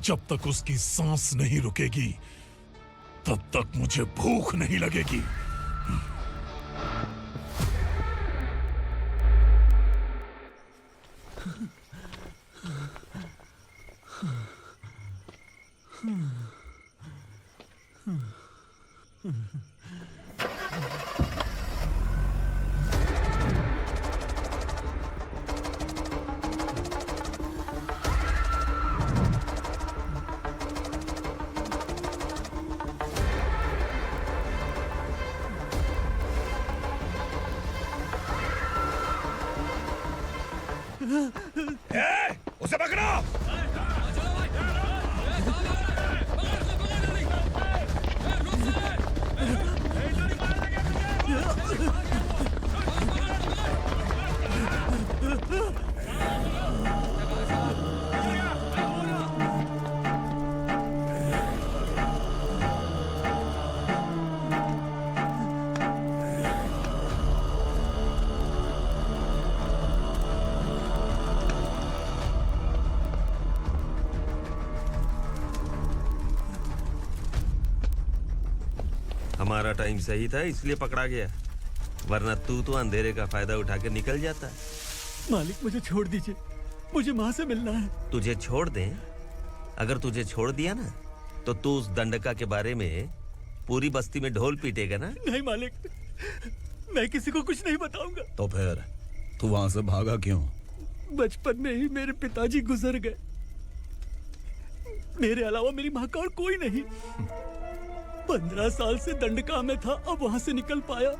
जब तक उसकी सांस नहीं रुकेगी तब तक मुझे भूख नहीं लगेगी। उसे पकड़ो। हमारा टाइम सही था इसलिए पकड़ा गया, वरना तू तो अंधेरे का फायदा उठा के निकल जाता। मालिक मुझे छोड़ दीजिए, मुझे माँ से मिलना है। तुझे छोड़ दें? अगर तुझे छोड़ दिया ना तो तू उस दंडका के बारे में पूरी बस्ती में ढोल पीटेगा ना। नहीं मालिक, मैं किसी को कुछ नहीं बताऊंगा। तो फिर तू वहां से भागा क्यों? बचपन में ही मेरे पिताजी गुजर गए, मेरे अलावा मेरी माँ का और कोई नहीं। 15 साल से दंडका में था, अब वहां से निकल पाया।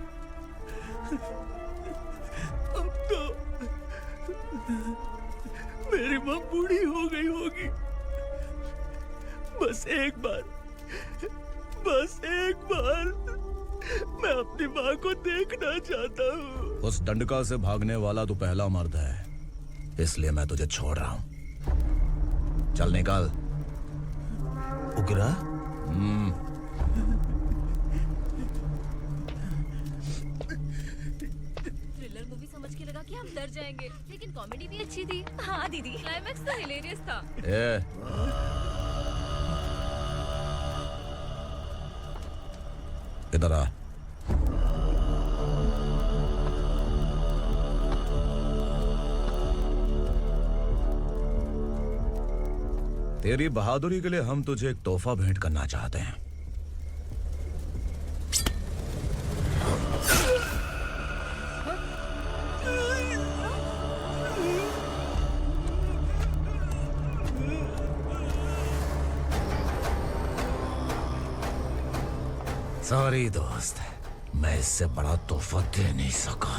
अब तो मेरी माँ बूढ़ी हो गई होगी। बस एक बार मैं अपनी माँ को देखना चाहता हूँ। उस दंडका से भागने वाला तू पहला मर्द है, इसलिए मैं तुझे छोड़ रहा हूँ। चल निकल। उग्रा? के हम डर जाएंगे। लेकिन कॉमेडी भी अच्छी थी। हाँ दीदी। क्लाइमैक्स तो हिलेरियस था। इधर आ। तेरी बहादुरी के लिए हम तुझे एक तोहफा भेंट करना चाहते हैं। सॉरी दोस्त, मैं इससे बड़ा तोहफा दे नहीं सका।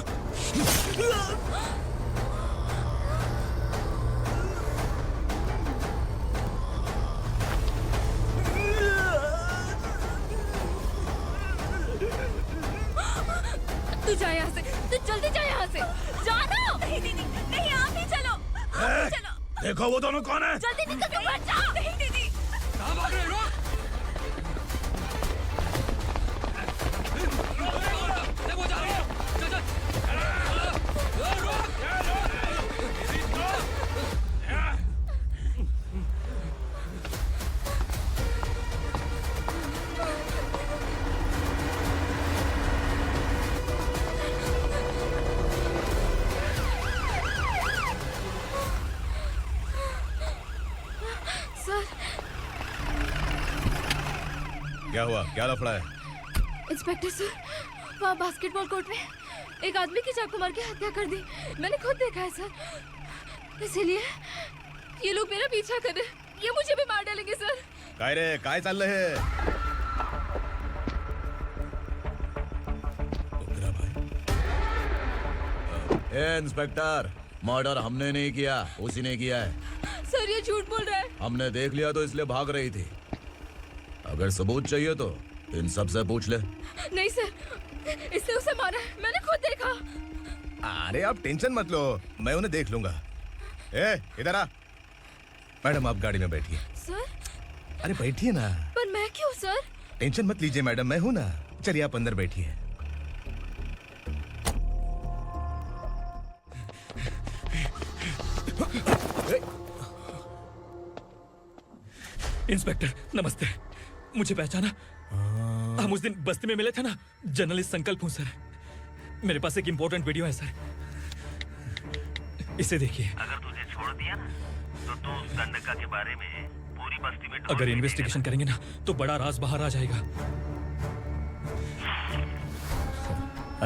तू जा यहाँ से, तू जल्दी जा यहाँ से। जाना। नहीं दीदी, नहीं आप ही चलो। आप ही चलो। देखो वो दोनों कौन है? जल्दी निकल के मत जाओ। नहीं दीदी। कहाँ भाग रहे हो? सर। क्या हुआ? क्या लफड़ा है? इंस्पेक्टर सर, वहाँ बास्केटबॉल कोर्ट में एक आदमी की चाकू मार के हत्या कर दी। मैंने खुद देखा है सर। इसीलिए ये लोग मेरा पीछा कर रहे हैं। ये मुझे भी मार डालेंगे सर। काय रे, काय चाललंय हे? ए इंस्पेक्टर, मर्डर हमने नहीं किया, उसी ने किया है। सर ये झूठ बोल रहा है। हमने देख लिया तो इसलिए भाग रही थी। अगर सबूत चाहिए तो इन सब से पूछ ले। नहीं सर, इसने उसे मारा है। मैंने खुद देखा। अरे आप टेंशन मत लो, मैं उन्हें देख लूंगा। ए इधर आ। मैडम आप गाड़ी में बैठिए। सर। अरे बैठिए ना। पर मैं क्यों सर? टेंशन मत लीजिए मैडम, मैं हूं ना। चलिए आप अंदर बैठिए। इंस्पेक्टर नमस्ते, मुझे पहचाना? हम उस दिन बस्ती में मिले थे ना। जर्नलिस्ट संकल्प हूँ सर। मेरे पास एक इम्पोर्टेंट वीडियो है सर, इसे देखिए। अगर तुझे छोड़ दिया ना तो तू उस गंडका के बारे में पूरी बस्ती में अगर इन्वेस्टिगेशन करेंगे ना तो बड़ा राज बाहर आ जाएगा।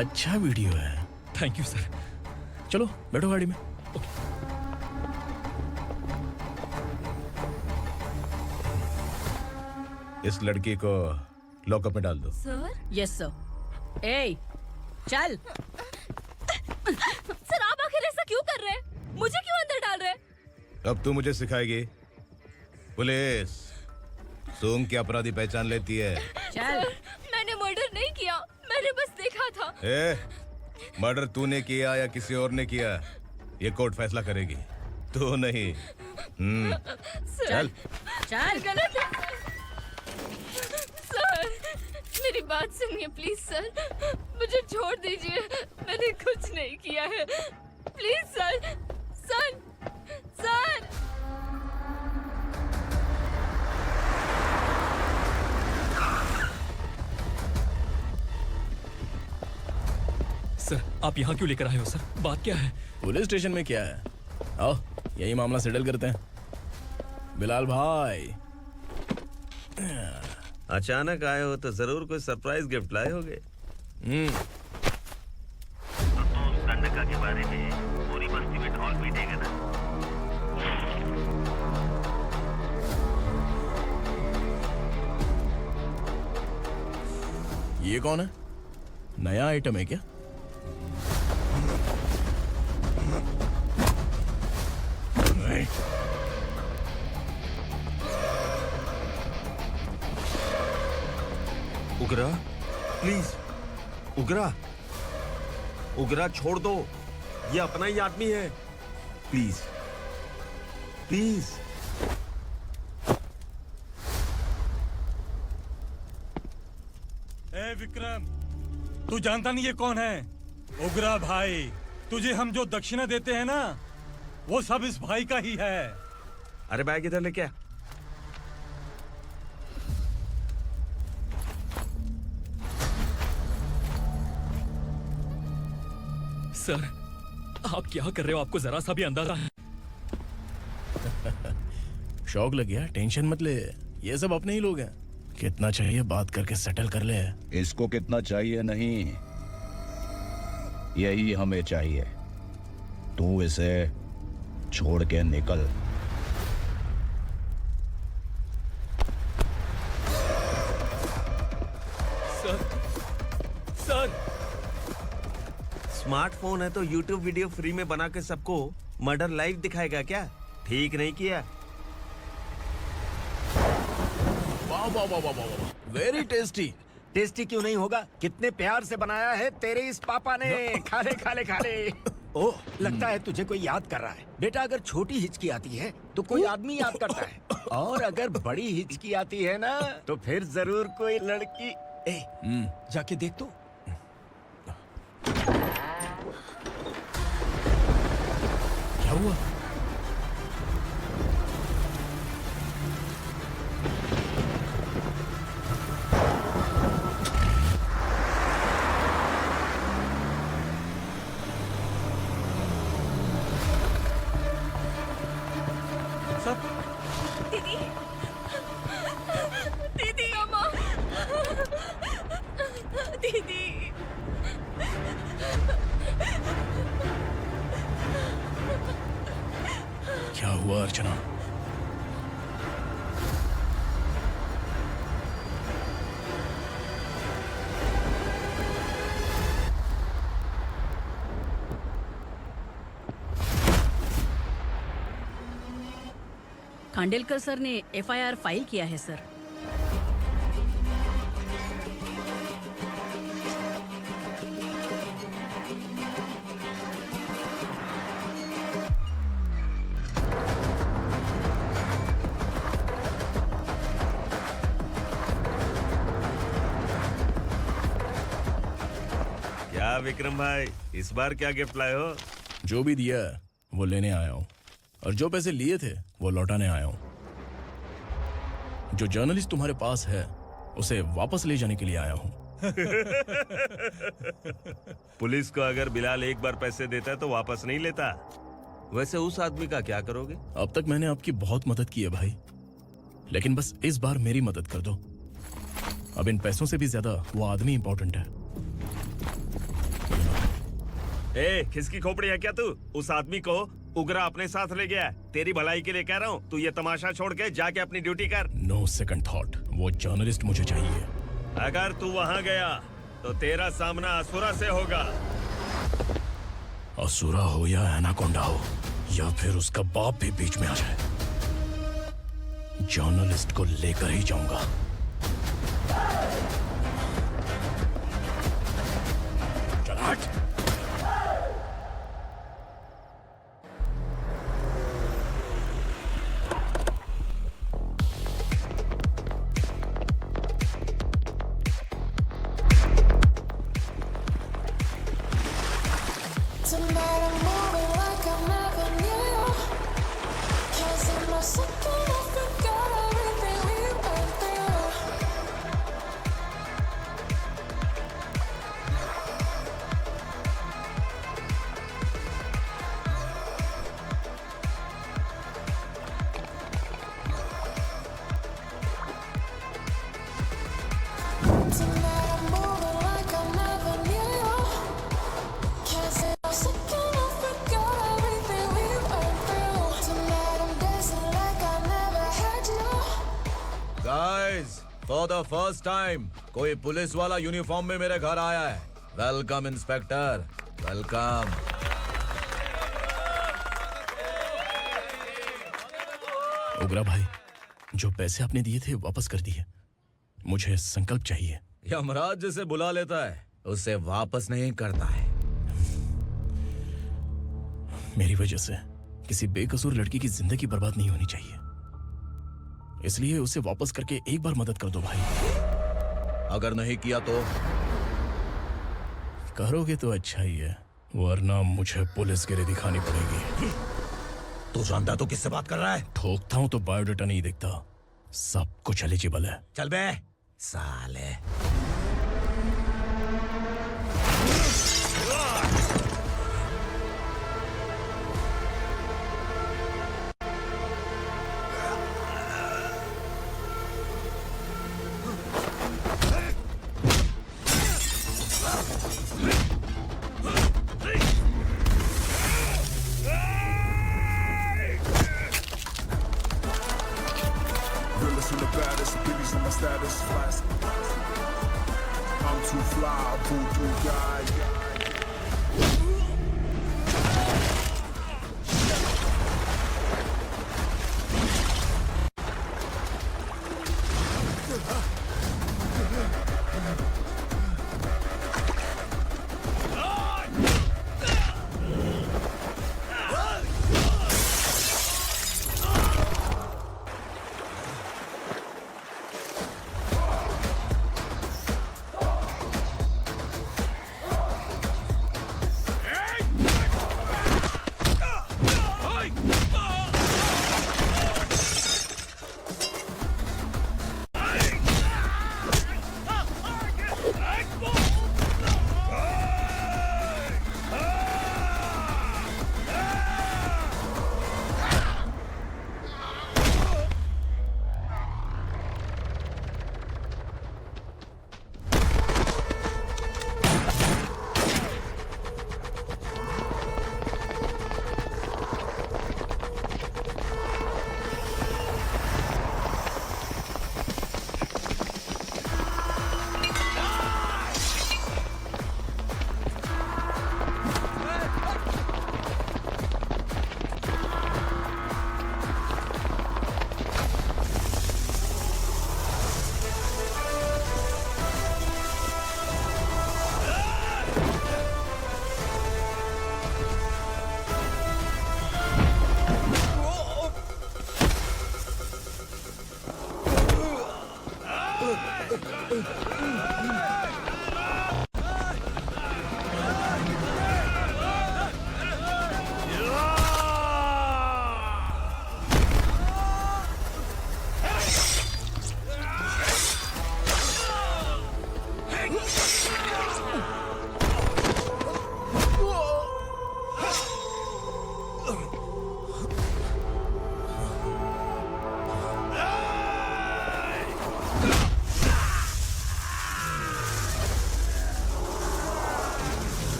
अच्छा वीडियो है। Thank you sir. चलो बैठो गाड़ी में। इस लड़की को लॉकअप में डाल दो। सर। Yes sir. ए चल। सर आप आखिर ऐसा क्यों कर रहे हैं? मुझे क्यों अंदर डाल रहे हैं? अब तू मुझे सिखाएगी? पुलिस सूंघ के अपराधी पहचान लेती है। चल। मैंने मर्डर नहीं किया, मैंने बस देखा था। ए, मर्डर तूने किया या किसी और ने किया, ये कोर्ट फैसला करेगी, तू नहीं। चल। चल। गलत है सर। मेरी बात सुनिए प्लीज सर, मुझे छोड़ दीजिए। मैंने कुछ नहीं किया है। Please sir. Sir. Sir. Sir आप यहाँ क्यों लेकर आए हो सर? बात क्या है? पुलिस स्टेशन में क्या है? आओ यही मामला सेटल करते हैं। बिलाल भाई अचानक आए हो तो जरूर कोई सरप्राइज गिफ्ट लाए होगे। तो तू उस गंडका के बारे में पूरी बस्ती में ढोल पीटेगा ना? ये कौन है? नया आइटम है क्या? उगरा प्लीज, उगरा उगरा छोड़ दो, ये अपना ही आदमी है। Please please. ए विक्रम, तू जानता नहीं ये कौन है? उगरा भाई, तुझे हम जो दक्षिणा देते हैं ना, वो सब इस भाई का ही है। अरे बैग इधर लेके आ। सर, आप क्या कर रहे हो? आपको जरा सा भी अंदाजा है? शौक लग गया? टेंशन मत ले, ये सब अपने ही लोग हैं। कितना चाहिए बात करके सेटल कर ले। इसको कितना चाहिए नहीं, यही हमें चाहिए। तू इसे छोड़ के निकल। सर, स्मार्टफोन है तो यूट्यूब वीडियो फ्री में बना के सबको मर्डर लाइव दिखाएगा क्या? ठीक नहीं किया। वाह वाह वाह वाह वाह, वेरी टेस्टी। टेस्टी क्यों नहीं होगा? कितने प्यार से बनाया है तेरे इस पापा ने। खा ले खा ले खा ले। ओह, लगता है तुझे कोई याद कर रहा है। बेटा, अगर छोटी हिचकी आती है तो कोई आदमी याद करता है, और अगर बड़ी हिचकी आती है ना तो फिर जरूर कोई लड़की। जाके देख तो। क्या हुआ? दीदी, दीदी, अम्मा, दीदी। क्या हुआ अर्चना? खांडेलकर सर ने एफआईआर फाइल किया है सर। क्या विक्रम भाई, इस बार क्या गिफ्ट लाए हो? जो भी दिया है वो लेने आया हूँ, और जो पैसे लिए थे वो लौटाने आया हूँ। जो जर्नलिस्ट तुम्हारे पास है उसे वापस ले जाने के लिए आया हूँ। पुलिस को अगर बिलाल एक बार पैसे देता है तो वापस नहीं लेता। वैसे उस आदमी का क्या करोगे? अब तक मैंने आपकी बहुत मदद की है भाई, लेकिन बस इस बार मेरी मदद कर दो। अब इन पैसों से भी ज्यादा वो आदमी इंपॉर्टेंट है। ए, किसकी खोपड़ी है क्या तू? उस आदमी को उगरा अपने साथ ले गया। तेरी भलाई के लिए कह रहा हूँ, तू ये तमाशा छोड़ के जाके अपनी ड्यूटी कर। नो सेकंड थॉट, वो जर्नलिस्ट मुझे चाहिए। अगर तू वहाँ गया तो तेरा सामना असुरा से होगा। असुरा हो या एनाकोंडा हो, या फिर उसका बाप भी बीच में आ जाए, जर्नलिस्ट को लेकर ही जाऊंगा। चल हट। फॉर द फर्स्ट टाइम कोई पुलिस वाला यूनिफॉर्म में मेरे घर आया है। Welcome inspector, welcome. उगरा भाई, जो पैसे आपने दिए थे वापस कर दिए। मुझे संकल्प चाहिए। यमराज जिसे बुला लेता है उसे वापस नहीं करता है। मेरी वजह से किसी बेकसूर लड़की की जिंदगी बर्बाद नहीं होनी चाहिए, इसलिए उसे वापस करके एक बार मदद कर दो भाई। अगर नहीं किया तो? करोगे तो अच्छा ही है, वरना मुझे पुलिसगिरी दिखानी पड़ेगी। तू जानता तो किससे बात कर रहा है? ठोकता हूं तो बायोडाटा नहीं दिखता, सब कुछ एलिजिबल है। चल बे साले। Realest and the baddest, Billy's in my status. I'm too fly, voodoo guy.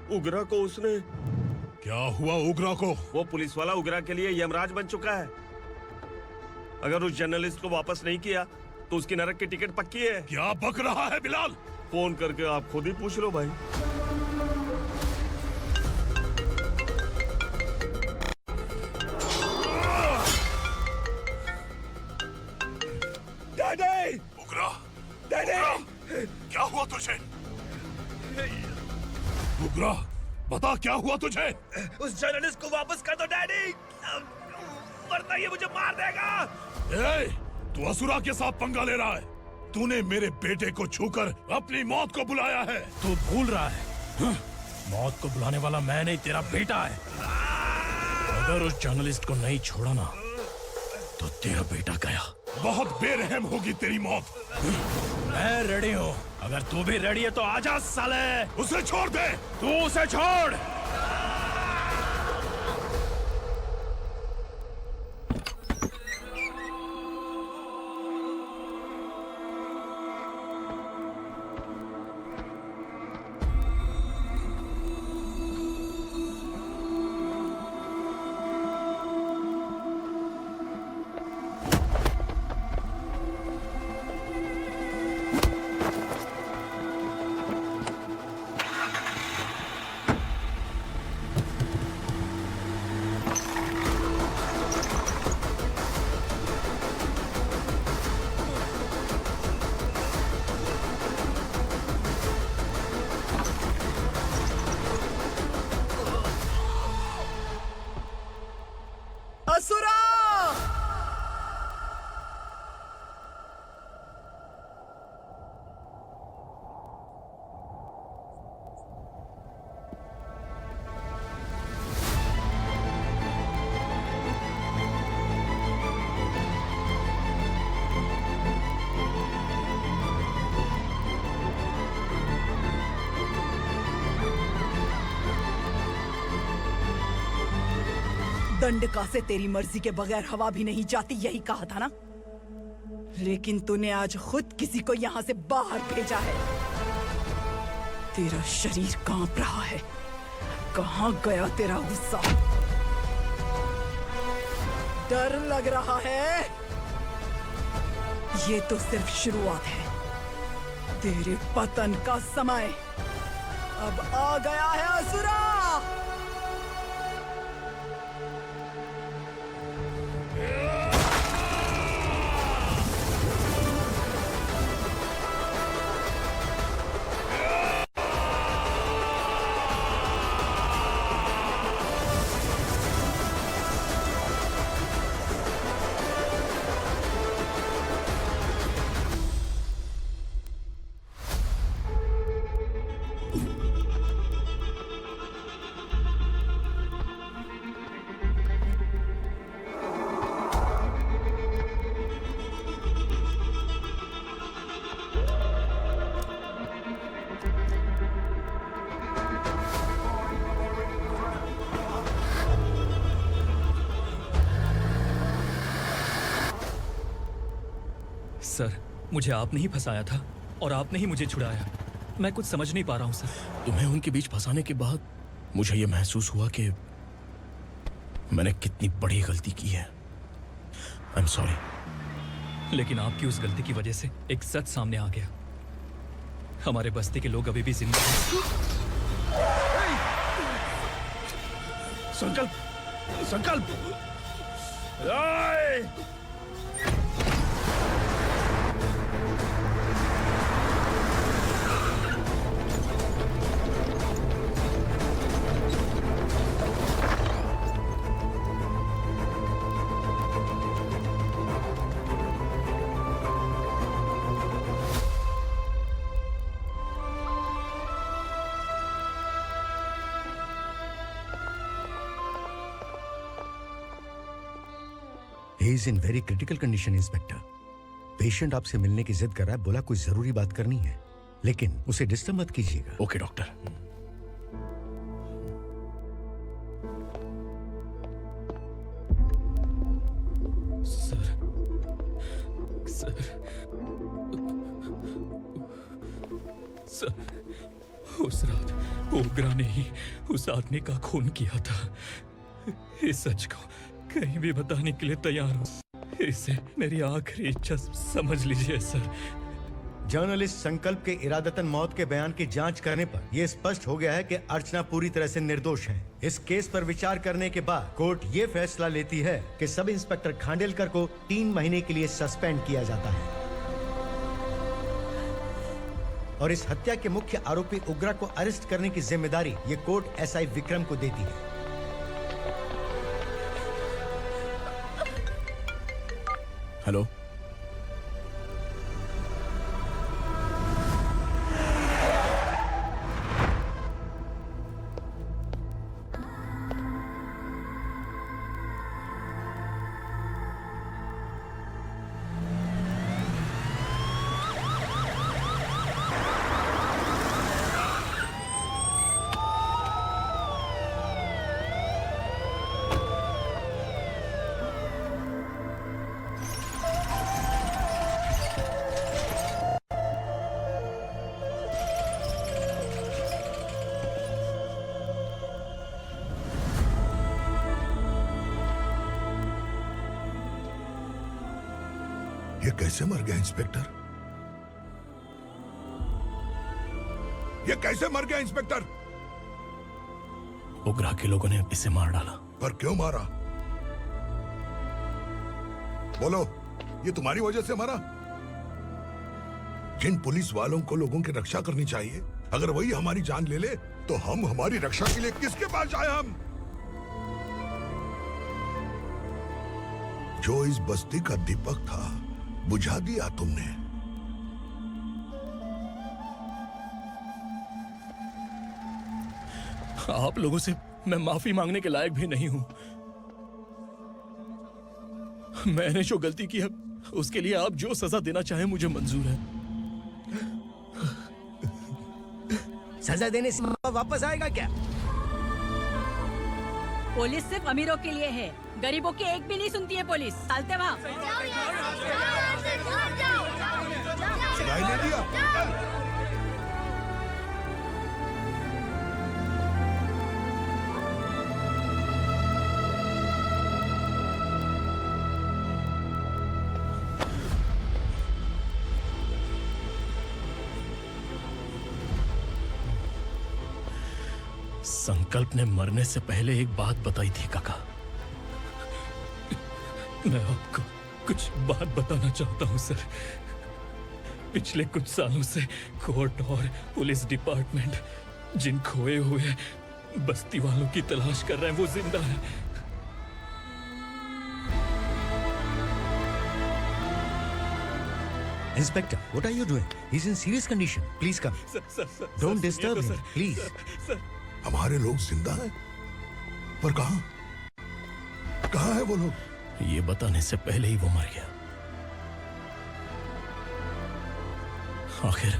उगरा को उसने क्या हुआ उग्रा को? वो पुलिस वाला उग्रा के लिए यमराज बन चुका है। अगर उस जर्नलिस्ट को वापस नहीं किया तो उसकी नरक की टिकट पक्की है। क्या बक रहा है बिलाल? फोन करके आप खुद ही पूछ लो भाई। डैडी! उग्रा! डैडी! क्या हुआ तुझे? उग्रा, बता क्या हुआ तुझे? उस जर्नलिस्ट को वापस कर दो डैडी, वरना ये मुझे मार देगा। ए, तू असुरा के साथ पंगा ले रहा है। तूने मेरे बेटे को छूकर अपनी मौत को बुलाया है। तू भूल रहा है, मौत को बुलाने वाला मैं नहीं, तेरा बेटा है। अगर उस जर्नलिस्ट को नहीं छोड़ा ना तो तेरा बेटा गया। बहुत बेरहम होगी तेरी मौत। मैं रेडी हूँ, अगर तू भी रेडी है तो आजा साले। उसे छोड़ दे। तू उसे छोड़। असुरा! दंडका से तेरी मर्जी के बगैर हवा भी नहीं जाती, यही कहा था ना। लेकिन तूने आज खुद किसी को यहाँ से बाहर भेजा है। तेरा शरीर कांप रहा है। कहाँ गया तेरा गुस्सा? डर लग रहा है? ये तो सिर्फ शुरुआत है। तेरे पतन का समय अब आ गया है असुरा। सर, मुझे आपने ही फंसाया था और आपने ही मुझे छुड़ाया। मैं कुछ समझ नहीं पा रहा हूँ सर। तुम्हें उनके बीच फंसाने के बाद मुझे यह महसूस हुआ कि मैंने कितनी बड़ी गलती की है। I am sorry. लेकिन आपकी उस गलती की वजह से एक सच सामने आ गया। हमारे बस्ती के लोग अभी भी जिंदा हैं। संकल्प, संकल्प! He is in very critical condition, inspector. Patient आपसे मिलने की जिद कर रहा है, बोला कोई जरूरी बात करनी है, लेकिन उसे डिस्टर्ब मत कीजिएगा। Okay doctor. सर, उस रात ओग्रा ने ही उस आदमी का खून किया था। इस सच को कहीं भी बताने के लिए तैयार हूँ। इसे मेरी आखिरी इच्छा समझ लीजिए सर। जर्नलिस्ट संकल्प के इरादतन मौत के बयान की जांच करने पर यह स्पष्ट हो गया है कि अर्चना पूरी तरह से निर्दोष है। इस केस पर विचार करने के बाद कोर्ट ये फैसला लेती है कि सब इंस्पेक्टर खांडेलकर को 3 महीने के लिए सस्पेंड किया जाता है और इस हत्या के मुख्य आरोपी उग्रा को अरेस्ट करने की जिम्मेदारी ये कोर्ट एसआई विक्रम को देती है। हेलो, ये कैसे मर गया इंस्पेक्टर? ये कैसे मर गया इंस्पेक्टर? उग्रा के लोगों ने इसे मार डाला। पर क्यों मारा? बोलो, ये तुम्हारी वजह से मारा? जिन पुलिस वालों को लोगों की रक्षा करनी चाहिए, अगर वही हमारी जान ले ले तो हम हमारी रक्षा के लिए किसके पास जाए? हम जो इस बस्ती का दीपक था बुझा दिया तुमने। आप लोगों से मैं माफी मांगने के लायक भी नहीं हूं। मैंने जो गलती की है उसके लिए आप जो सजा देना चाहें मुझे मंजूर है। सजा देने से वापस आएगा क्या? पुलिस सिर्फ अमीरों के लिए है, गरीबों की एक भी नहीं सुनती है पुलिस। चलते वहाँ। सुनाई नहीं दिया? संकल्प ने मरने से पहले एक बात बताई थी काका। मैं आपको कुछ बात बताना चाहता हूं सर। पिछले कुछ सालों से कोर्ट और पुलिस डिपार्टमेंट जिन खोए हुए बस्ती वालों की तलाश कर रहे हैं वो जिंदा है। Inspector, what are you doing? He's in serious condition. Please come. Don't disturb him, please. हमारे लोग जिंदा हैं? पर कहां? कहां है वो लोग? ये बताने से पहले ही वो मर गया। आखिर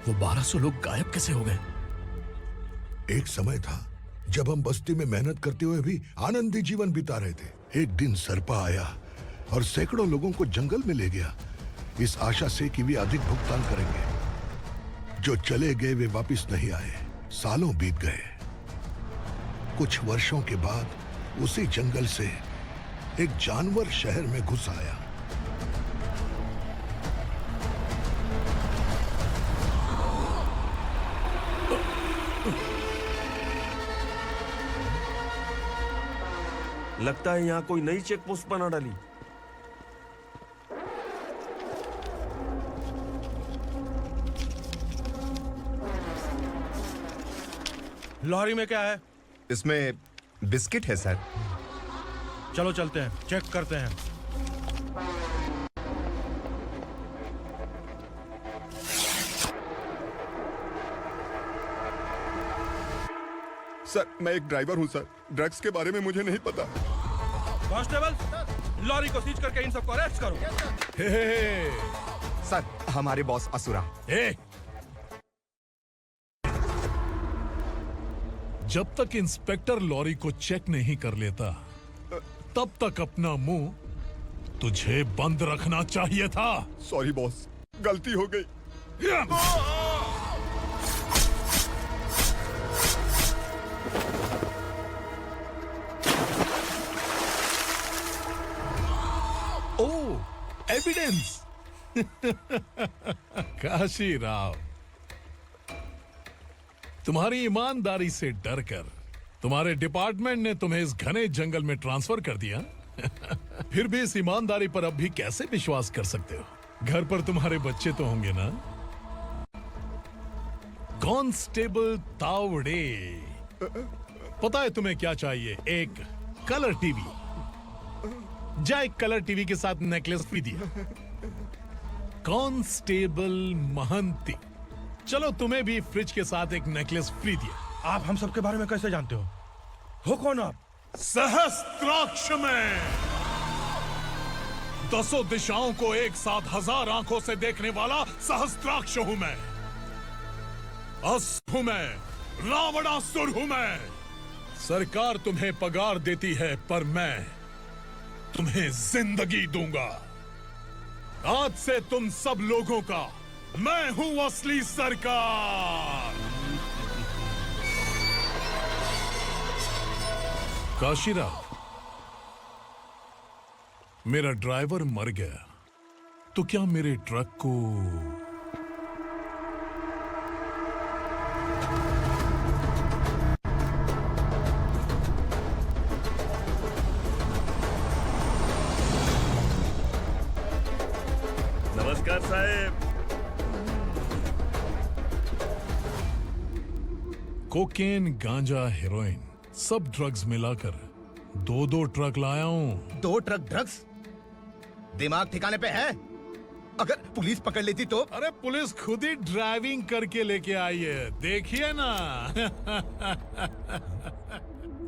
वो 1200 लोग गायब कैसे हो गए? एक समय था जब हम बस्ती में मेहनत करते हुए भी आनंदी जीवन बिता रहे थे। एक दिन सरपा आया और सैकड़ों लोगों को जंगल में ले गया, इस आशा से कि वे अधिक भुगतान करेंगे। जो चले गए वे वापस नहीं आए। सालों बीत गए। कुछ वर्षों के बाद उसी जंगल से एक जानवर शहर में घुस आया। लगता है यहाँ कोई नई चेक पोस्ट बना डाली। लॉरी में क्या है? इसमें बिस्किट है सर। चलो चलते हैं, चेक करते हैं। सर, मैं एक ड्राइवर हूं सर। ड्रग्स के बारे में मुझे नहीं पता। कांस्टेबल, लॉरी को सीज करके इन सबको अरेस्ट करो। सर, हमारे बॉस असुरा। जब तक इंस्पेक्टर लॉरी को चेक नहीं कर लेता तब तक अपना मुंह तुझे बंद रखना चाहिए था। सॉरी बॉस, गलती हो गई। ऑडियंस। काशी राव, तुम्हारी ईमानदारी से डरकर तुम्हारे डिपार्टमेंट ने तुम्हें इस घने जंगल में ट्रांसफर कर दिया। फिर भी इस ईमानदारी पर अब भी कैसे विश्वास कर सकते हो? घर पर तुम्हारे बच्चे तो होंगे ना? कांस्टेबल तावड़े, पता है तुम्हें क्या चाहिए? एक कलर टीवी। जा एक कलर टीवी के साथ नेकलेस भी दिया। कांस्टेबल महंती, चलो तुम्हें भी फ्रिज के साथ एक नेकलेस फ्री दिया। आप हम सबके बारे में कैसे जानते हो कौन आप? सहस्त्राक्ष में 10 दिशाओं को एक साथ 1000 आंखों से देखने वाला सहस्त्राक्ष हूं मैं। असुर हूं मैं, रावणासुर हूं मैं। सरकार तुम्हें पगार देती है, पर मैं तुम्हें जिंदगी दूंगा। आज से तुम सब लोगों का मैं हूं असली सरकार। काशीराव, मेरा ड्राइवर मर गया तो क्या मेरे ट्रक को नमस्कार साहेब। कोकेन, गांजा, हेरोइन, सब ड्रग्स मिलाकर 2 ट्रक लाया हूं। 2 ट्रक ड्रग्स? दिमाग ठिकाने पे है? अगर पुलिस पकड़ लेती तो? अरे पुलिस खुद ही ड्राइविंग करके लेके आई है, देखिए ना।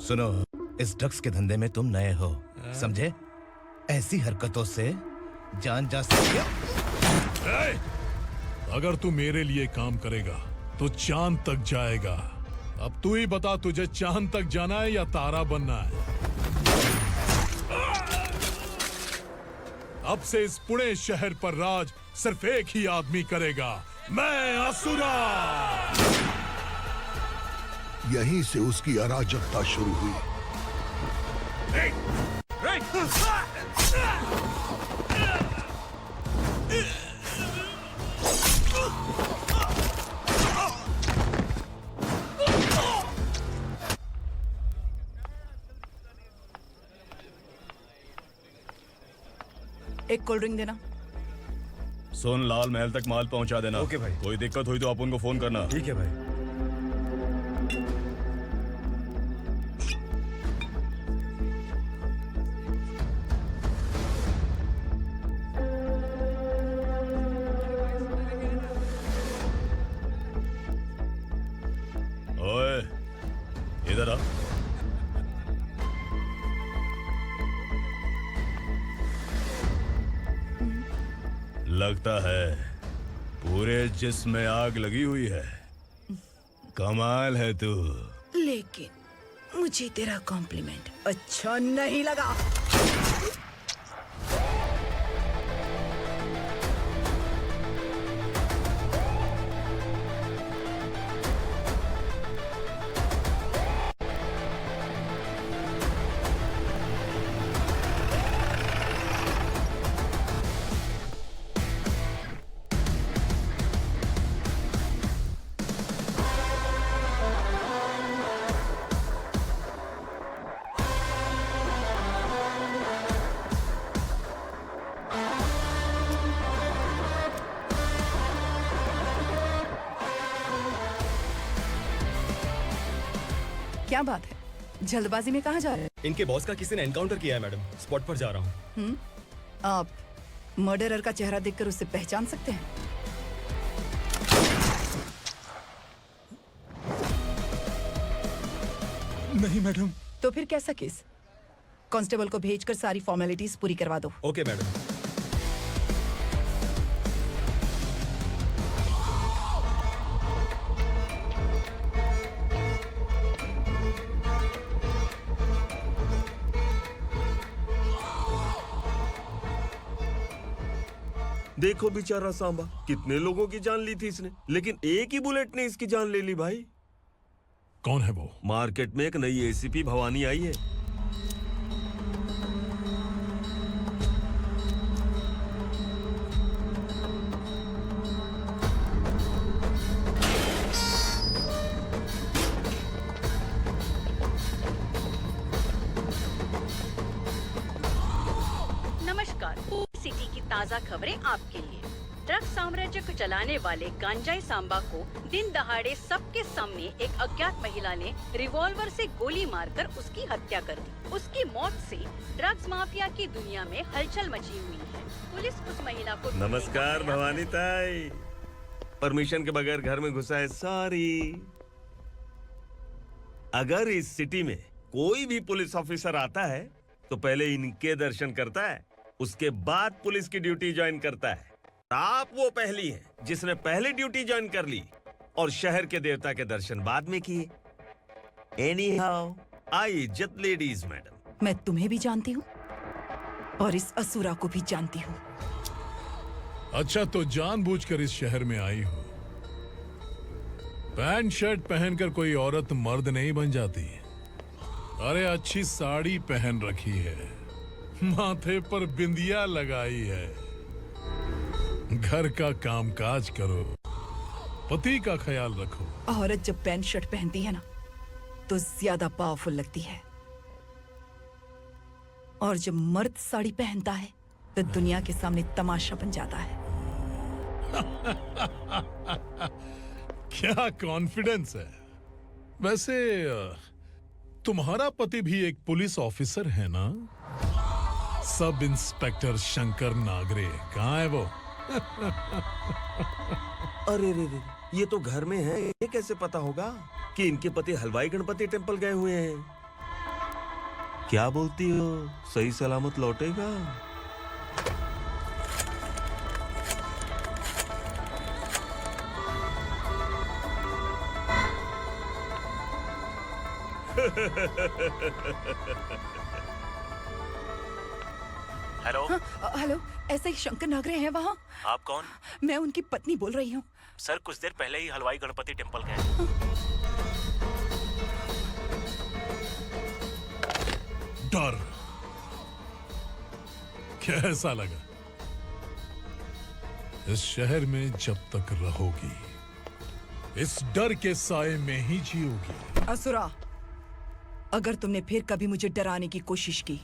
सुनो, इस ड्रग्स के धंधे में तुम नए हो, समझे? ऐसी हरकतों से जान जा सकती है। अगर तू मेरे लिए काम करेगा तो चांद तक जाएगा। अब तू ही बता, तुझे चांद तक जाना है या तारा बनना है? अब से इस पुणे शहर पर राज सिर्फ एक ही आदमी करेगा, मैं असुरा। यहीं से उसकी अराजकता शुरू हुई। एक कोल्ड ड्रिंक देना। सुन, लाल महल तक माल पहुंचा देना। ओके भाई। कोई दिक्कत हुई तो आप उनको फोन करना। ठीक है भाई। ओए, इधर आ। लगता है पूरे जिस्म में आग लगी हुई है। कमाल है तू। लेकिन मुझे तेरा कॉम्प्लीमेंट अच्छा नहीं लगा। क्या बात है, जल्दबाजी में कहाँ जा रहे हैं? इनके बॉस का किसी ने एनकाउंटर किया है मैडम, स्पॉट पर जा रहा हूँ। आप मर्डरर का चेहरा देखकर उसे पहचान सकते हैं? नहीं मैडम। तो फिर कैसा केस? कांस्टेबल को भेजकर सारी फॉर्मेलिटीज पूरी करवा दो। Okay madam. देखो बेचारा सांबा, कितने लोगों की जान ली थी इसने, लेकिन एक ही बुलेट ने इसकी जान ले ली भाई। कौन है वो? मार्केट में एक नई एसीपी भवानी आई है। ताज़ा खबरें आपके लिए। ड्रग साम्राज्य को चलाने वाले गांजाई सांबा को दिन दहाड़े सबके सामने एक अज्ञात महिला ने रिवॉल्वर से गोली मारकर उसकी हत्या कर दी। उसकी मौत से ड्रग्स माफिया की दुनिया में हलचल मची हुई है। पुलिस उस महिला को नमस्कार भवानी ताई। परमिशन के बगैर घर में घुसा है, सॉरी। अगर इस सिटी में कोई भी पुलिस ऑफिसर आता है तो पहले इनके दर्शन करता है, उसके बाद पुलिस की ड्यूटी ज्वाइन करता है। आप वो पहली हैं जिसने पहले ड्यूटी ज्वाइन कर ली और शहर के देवता के दर्शन बाद में किए। एनीहाउ, आई इज्जत लेडीज मैडम। मैं तुम्हें भी जानती हूँ और इस असुरा को भी जानती हूँ। अच्छा, तो जानबूझकर इस शहर में आई हो। पैंट शर्ट पहनकर कोई औरत मर्द नहीं बन जाती। अरे अच्छी साड़ी पहन रखी है, माथे पर बिंदिया लगाई है, घर का कामकाज करो, पति का ख्याल रखो। औरत जब पैंट शर्ट पहनती है ना तो ज्यादा पावरफुल लगती है, और जब मर्द साड़ी पहनता है तो दुनिया के सामने तमाशा बन जाता है। क्या कॉन्फिडेंस है। वैसे तुम्हारा पति भी एक पुलिस ऑफिसर है ना? सब इंस्पेक्टर शंकर नागरे कहाँ है वो? अरे रे रे, ये तो घर में है। ये कैसे पता होगा कि इनके पति हलवाई गणपति टेम्पल गए हुए हैं? क्या बोलती हो, सही सलामत लौटेगा? हेलो। हेलो, ऐसे ही शंकर नागरे हैं वहाँ? आप कौन? मैं उनकी पत्नी बोल रही हूँ। सर कुछ देर पहले ही हलवाई गणपति टेम्पल गए। डर कैसा लगा? इस शहर में जब तक रहोगी इस डर के साए में ही जियोगी। असुरा, अगर तुमने फिर कभी मुझे डराने की कोशिश की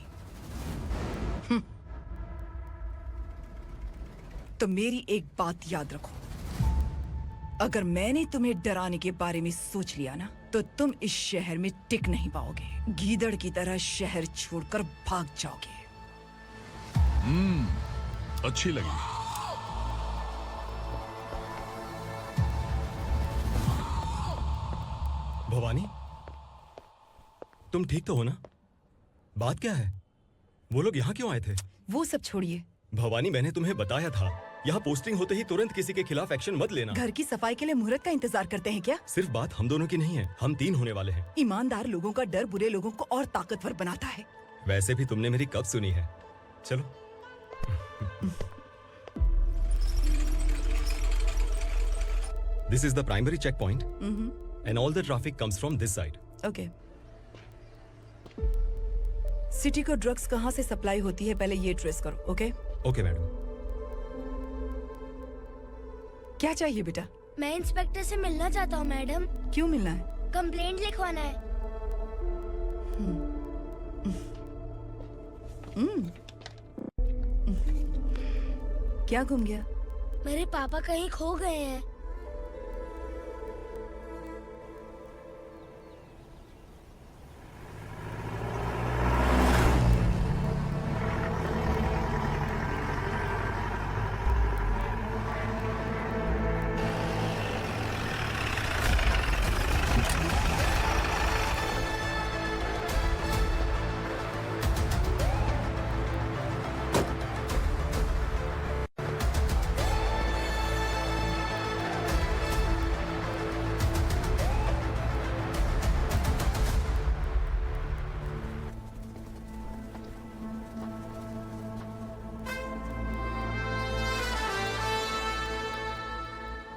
तो मेरी एक बात याद रखो, अगर मैंने तुम्हें डराने के बारे में सोच लिया ना तो तुम इस शहर में टिक नहीं पाओगे। गीदड़ की तरह शहर छोड़कर भाग जाओगे। अच्छी लगी। भवानी, तुम ठीक तो हो ना? बात क्या है? वो लोग यहाँ क्यों आए थे? वो सब छोड़िए। भवानी, मैंने तुम्हें बताया था यहाँ पोस्टिंग होते ही तुरंत किसी के खिलाफ एक्शन मत लेना। घर की सफाई के लिए मुहूर्त का इंतजार करते हैं क्या? सिर्फ बात हम दोनों की नहीं है, हम 3 होने वाले हैं। ईमानदार लोगों का डर बुरे लोगों को और ताकतवर बनाता है। वैसे भी तुमने मेरी कब सुनी है। चलो। This is the primary checkpoint, and all the traffic comes from this side. Okay. City को ड्रग्स कहाँ से सप्लाई होती है पहले ये ट्रेस करो। ओके? Okay madam. क्या चाहिए बेटा? मैं इंस्पेक्टर से मिलना चाहता हूँ मैडम। क्यों मिलना है? कंप्लेंट लिखवाना है। क्या घूम गया? मेरे पापा कहीं खो गए हैं।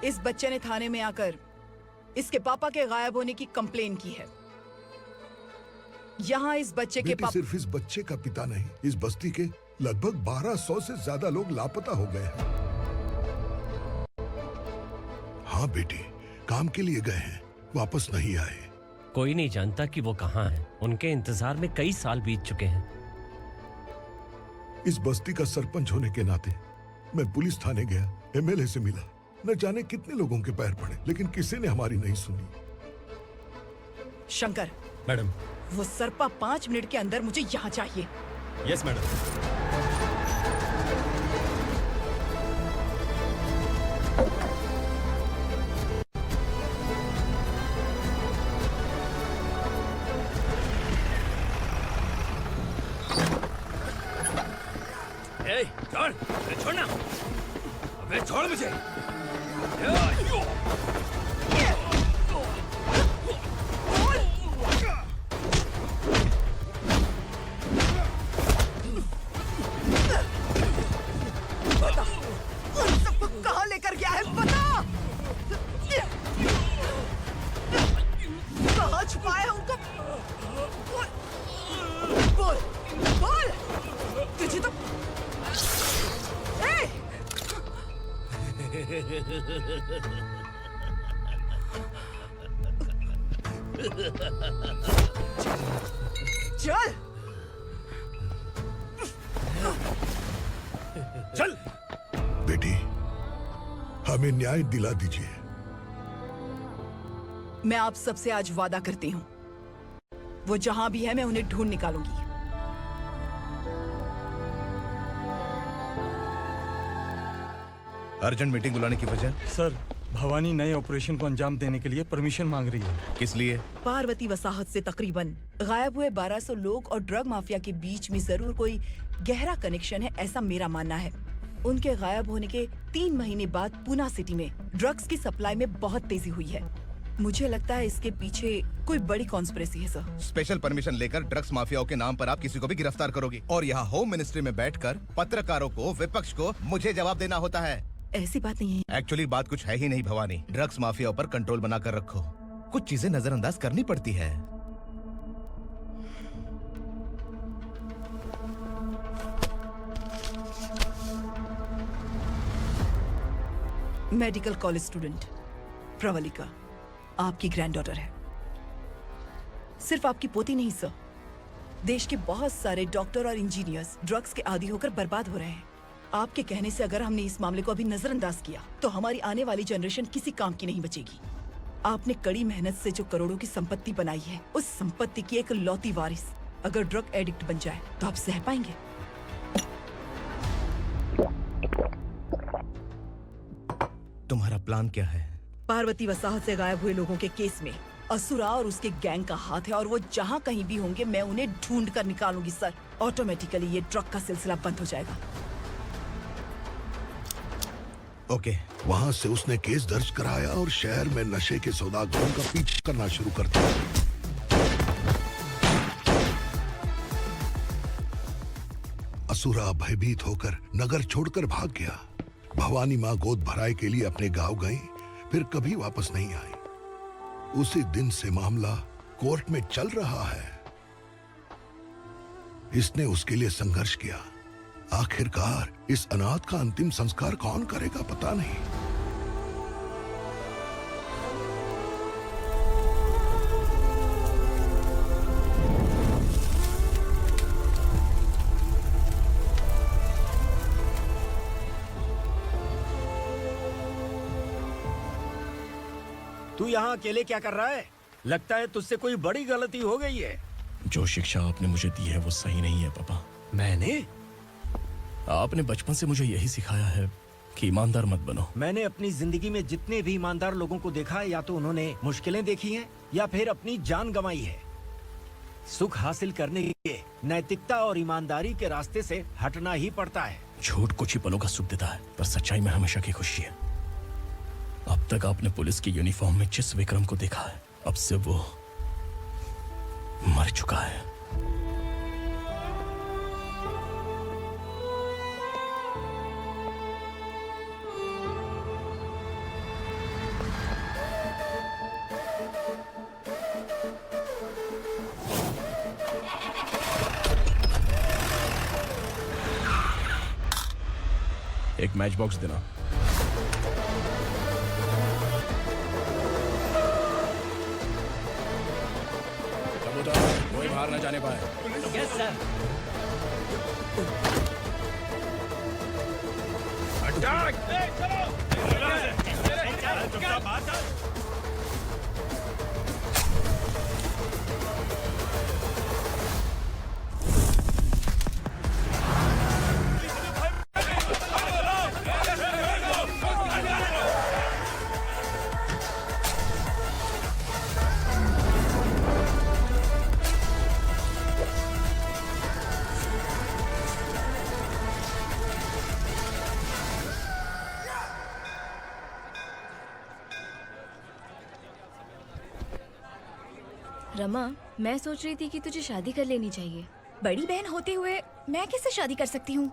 इस बच्चे ने थाने में आकर इसके पापा के गायब होने की कंप्लेन की है। यहाँ इस बच्चे के बेटी, सिर्फ इस बच्चे का पिता नहीं, इस बस्ती के लगभग 1200 से ज्यादा लोग लापता हो गए हैं। हाँ बेटी, काम के लिए गए हैं, वापस नहीं आए। कोई नहीं जानता कि वो कहाँ हैं। उनके इंतजार में कई साल बीत चुके हैं। इस बस्ती का सरपंच होने के नाते मैं पुलिस थाने गया, एमएलए से मिला, न जाने कितने लोगों के पैर पड़े, लेकिन किसी ने हमारी नहीं सुनी। शंकर, मैडम। वो सरपा 5 मिनट के अंदर मुझे यहाँ चाहिए। Yes madam. छोड़, छोड़ना, अबे छोड़ मुझे। बता, उन सबको कहाँ लेकर गया है बता। कहाँ छुपाया है उनको? बोल, बोल, तुझे तो चल चल बेटी, हमें न्याय दिला दीजिए। मैं आप सबसे आज वादा करती हूँ, वो जहां भी है मैं उन्हें ढूंढ निकालूंगी। अर्जेंट मीटिंग बुलाने की वजह? सर, भवानी नए ऑपरेशन को अंजाम देने के लिए परमिशन मांग रही है। किस लिए? पार्वती वसाहत से तकरीबन गायब हुए 1200 लोग और ड्रग माफिया के बीच में जरूर कोई गहरा कनेक्शन है, ऐसा मेरा मानना है। उनके गायब होने के 3 महीने बाद पूना सिटी में ड्रग्स की सप्लाई में बहुत तेजी हुई है। मुझे लगता है इसके पीछे कोई बड़ी कॉन्स्पिरेसी है सर। स्पेशल परमिशन लेकर ड्रग्स माफियाओं के नाम पर आप किसी को भी गिरफ्तार करोगी और यहाँ होम मिनिस्ट्री में बैठकर पत्रकारों को, विपक्ष को मुझे जवाब देना होता है। ऐसी बात नहीं है। एक्चुअली बात कुछ है ही नहीं भवानी। ड्रग्स माफियाओं पर कंट्रोल बनाकर रखो। कुछ चीजें नजरअंदाज करनी पड़ती है। मेडिकल कॉलेज स्टूडेंट प्रवलिका आपकी ग्रैंडडॉटर है। सिर्फ आपकी पोती नहीं सर, देश के बहुत सारे डॉक्टर और इंजीनियर्स ड्रग्स के आदी होकर बर्बाद हो रहे हैं। आपके कहने से अगर हमने इस मामले को अभी नजरअंदाज किया तो हमारी आने वाली जनरेशन किसी काम की नहीं बचेगी। आपने कड़ी मेहनत से जो करोड़ों की संपत्ति बनाई है, उस संपत्ति की एक लौती वारिस अगर ड्रग एडिक्ट बन जाए तो आप सह पाएंगे? तुम्हारा प्लान क्या है? पार्वती वसाहत से गायब हुए लोगों के केस में असुरा और उसके गैंग का हाथ है और वो जहाँ कहीं भी होंगे मैं उन्हें ढूंढ कर निकालूंगी सर। ऑटोमेटिकली ये ड्रग का सिलसिला बंद हो जाएगा। ओके। वहाँ से उसने केस दर्ज कराया और शहर में नशे के सौदागरों का पीछा करना शुरू कर दिया। असुरा भयभीत होकर नगर छोड़कर भाग गया। भवानी माँ गोद भराई के लिए अपने गांव गई, फिर कभी वापस नहीं आई। उसी दिन से मामला कोर्ट में चल रहा है। इसने उसके लिए संघर्ष किया। आखिरकार इस अनाथ का अंतिम संस्कार कौन करेगा पता नहीं। तू यहाँ अकेले क्या कर रहा है? लगता है तुझसे कोई बड़ी गलती हो गई है। जो शिक्षा आपने मुझे दी है वो सही नहीं है पापा। मैंने? आपने बचपन से मुझे यही सिखाया है कि ईमानदार मत बनो। मैंने अपनी जिंदगी में जितने भी ईमानदार लोगों को देखा है, या तो उन्होंने मुश्किलें देखी हैं या फिर अपनी जान गंवाई है। सुख हासिल करने के लिए नैतिकता और ईमानदारी के रास्ते से हटना ही पड़ता है। झूठ कुछ ही पलों का सुख देता है, पर सच्चाई में हमेशा की खुशी है। अब तक आपने पुलिस की यूनिफॉर्म में जिस विक्रम को देखा है, अब से वो मर चुका है। एक मैच बॉक्स देना। कोई बाहर न जाने पाए। Yes sir. रमा, मैं सोच रही थी कि तुझे शादी कर लेनी चाहिए। बड़ी बहन होते हुए मैं कैसे शादी कर सकती हूँ?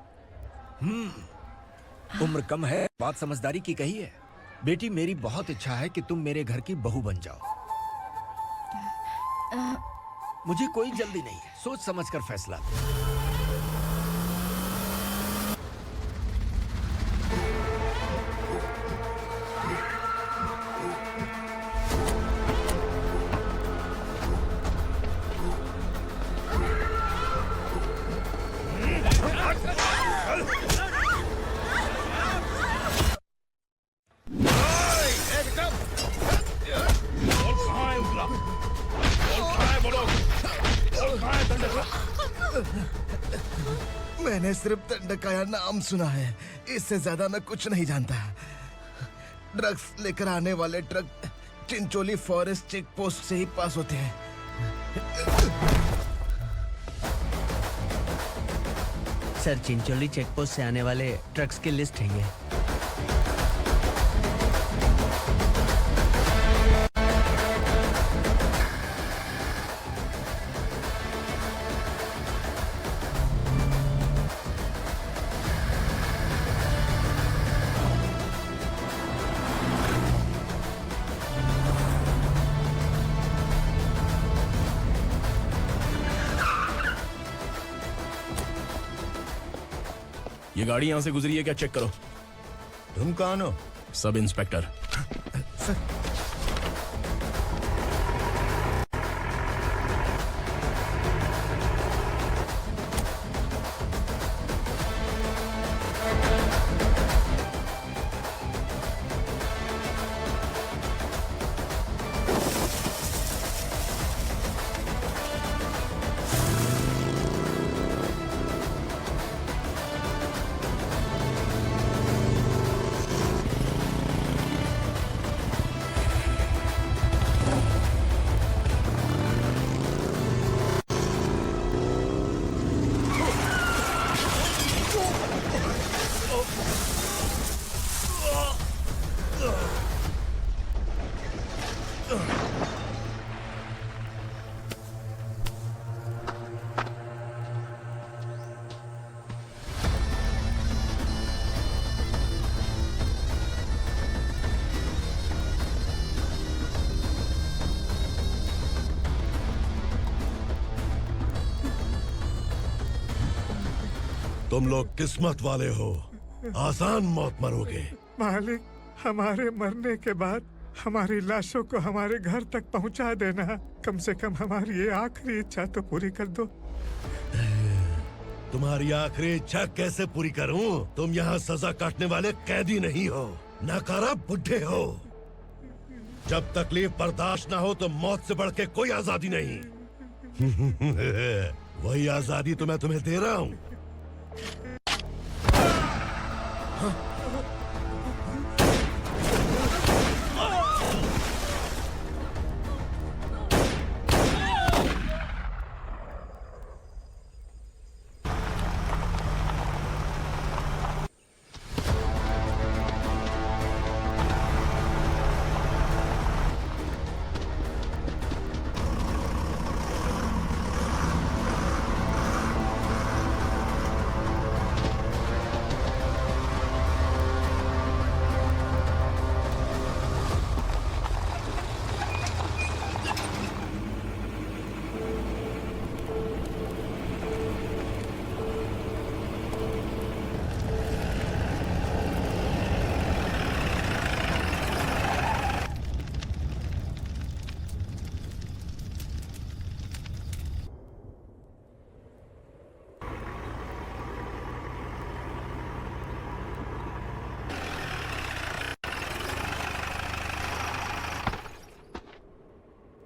उम्र कम है, बात समझदारी की कही है। बेटी, मेरी बहुत इच्छा है कि तुम मेरे घर की बहू बन जाओ। मुझे कोई जल्दी नहीं है, सोच समझकर फैसला। मैंने सिर्फ दंडकाया नाम सुना है, इससे ज्यादा मैं कुछ नहीं जानता। ड्रग्स लेकर आने वाले truck Chincholi forest check post से ही पास होते हैं। सर, चिंचोली चेक पोस्ट से आने वाले ट्रक्स की लिस्ट है ये। ये गाड़ी यहां से गुजरी है क्या, चेक करो। तुम कौन हो? Sub inspector. तुम लोग किस्मत वाले हो, आसान मौत मरोगे। मालिक, हमारे मरने के बाद हमारी लाशों को हमारे घर तक पहुंचा देना। कम से कम हमारी ये आखिरी इच्छा तो पूरी कर दो। तुम्हारी आखिरी इच्छा कैसे पूरी करूं? तुम यहाँ सजा काटने वाले कैदी नहीं हो, नाकारा बुड्ढे हो। जब तकलीफ बर्दाश्त ना हो तो मौत से बढ़ के कोई आजादी नहीं। वही आजादी तो मैं तुम्हें दे रहा हूँ।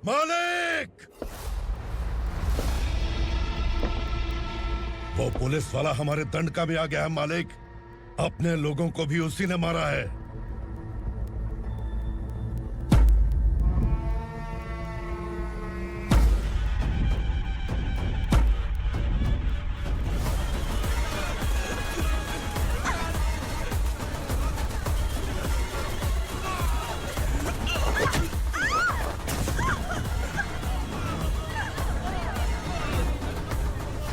मालिक! वो पुलिस वाला हमारे दंड का भी आ गया है मालिक। अपने लोगों को भी उसी ने मारा है।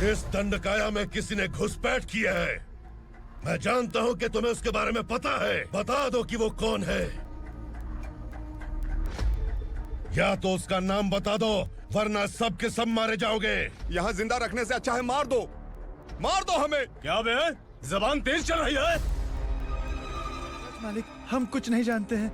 इस दंडकाया में किसी ने घुसपैठ किया है। मैं जानता हूं कि तुम्हें उसके बारे में पता है। बता दो कि वो कौन है, या तो उसका नाम बता दो, वरना सब के सब मारे जाओगे। यहाँ जिंदा रखने से अच्छा है मार दो हमें। क्या बे? जबान तेज चल रही है। मालिक, हम कुछ नहीं जानते हैं।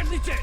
नीचे।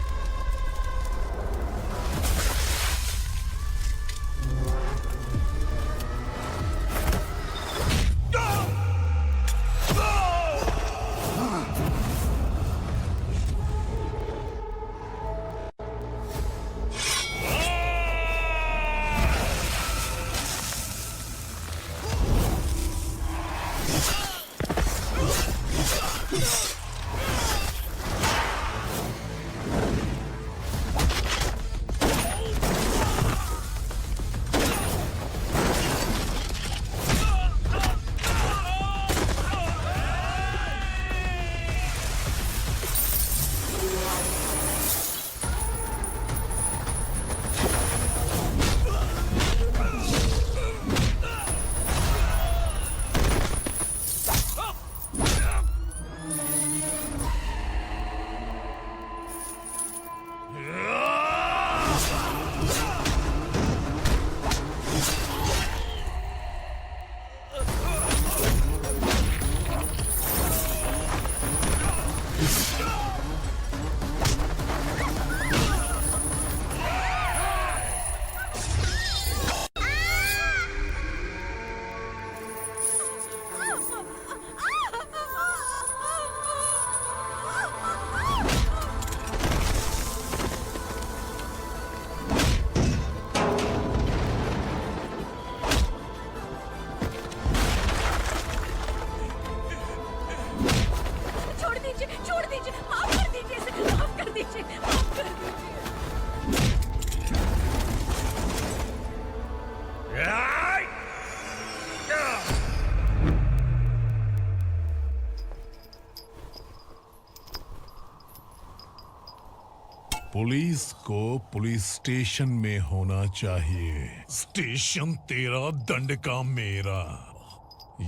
पुलिस को पुलिस स्टेशन में होना चाहिए। स्टेशन तेरा, दंड का मेरा।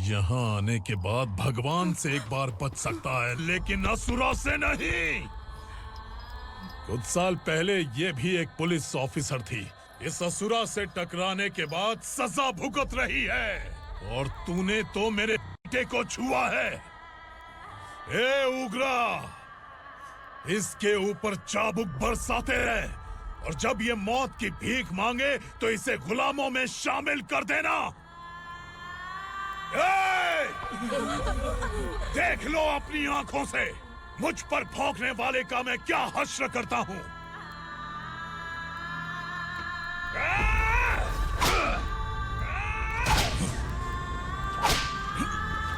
यहाँ आने के बाद भगवान से एक बार बच सकता है, लेकिन असुरा से नहीं। कुछ साल पहले ये भी एक पुलिस ऑफिसर थी। इस असुरा से टकराने के बाद सजा भुगत रही है, और तूने तो मेरे बेटे को छुआ है। ए उग्रा, इसके ऊपर चाबुक बरसाते रहे, और जब ये मौत की भीख मांगे तो इसे गुलामों में शामिल कर देना। ए! देख लो अपनी आंखों से मुझ पर भौंकने वाले का मैं क्या हश्र करता हूँ।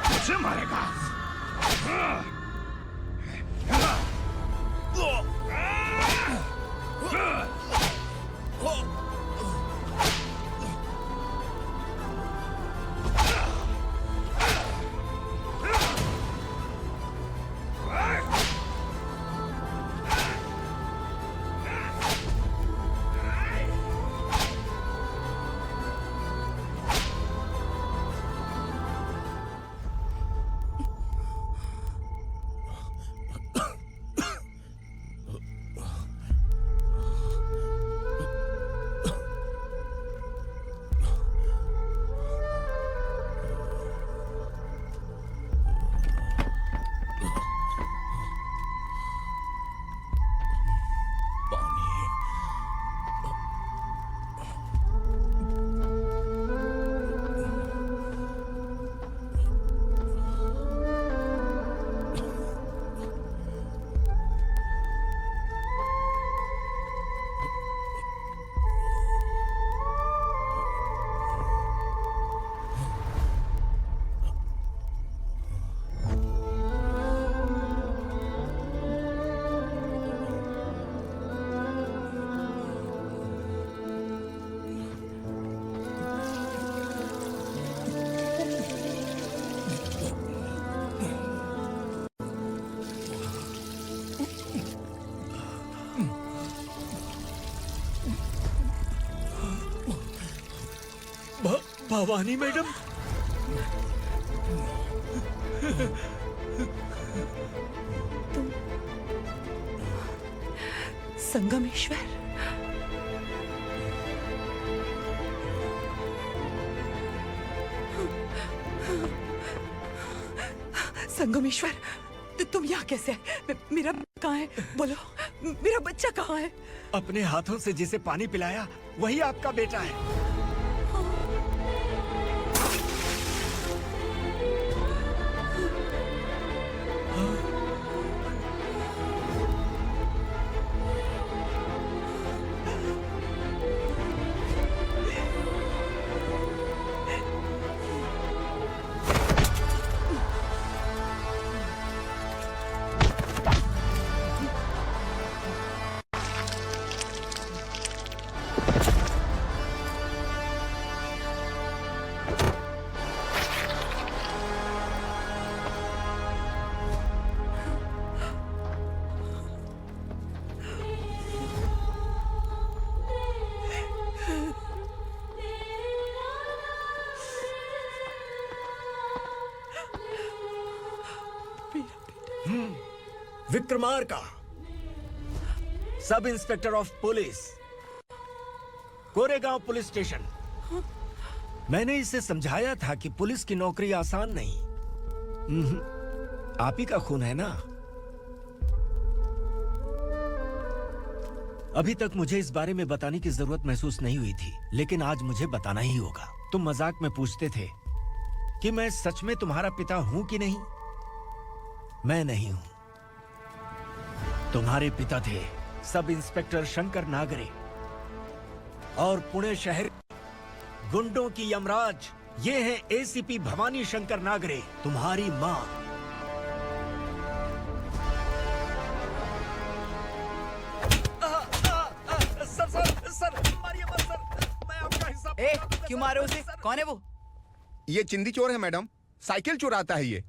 मुझे मारेगा। भवानी मैडम, संगमेश्वर, संगमेश्वर, तुम यहाँ कैसे आए? मेरा कहाँ है? बोलो, मेरा बच्चा कहाँ है? अपने हाथों से जिसे पानी पिलाया वही आपका बेटा है। Vikramarka, sub inspector of police, Koregaon police station. मैंने इसे समझाया था कि पुलिस की नौकरी आसान नहीं। आप ही का खून है ना। अभी तक मुझे इस बारे में बताने की जरूरत महसूस नहीं हुई थी, लेकिन आज मुझे बताना ही होगा। तुम मजाक में पूछते थे कि मैं सच में तुम्हारा पिता हूं कि नहीं। मैं नहीं हूं। तुम्हारे पिता थे सब इंस्पेक्टर शंकर नागरे, और पुणे शहर गुंडों की यमराज ये है एसीपी भवानी शंकर नागरे, तुम्हारी मां। सर, मारिए मत सर, मैं आपका हिस्सा। क्यों मारे उसे? कौन है वो? ये चिंदी चोर है मैडम, साइकिल चुराता है ये।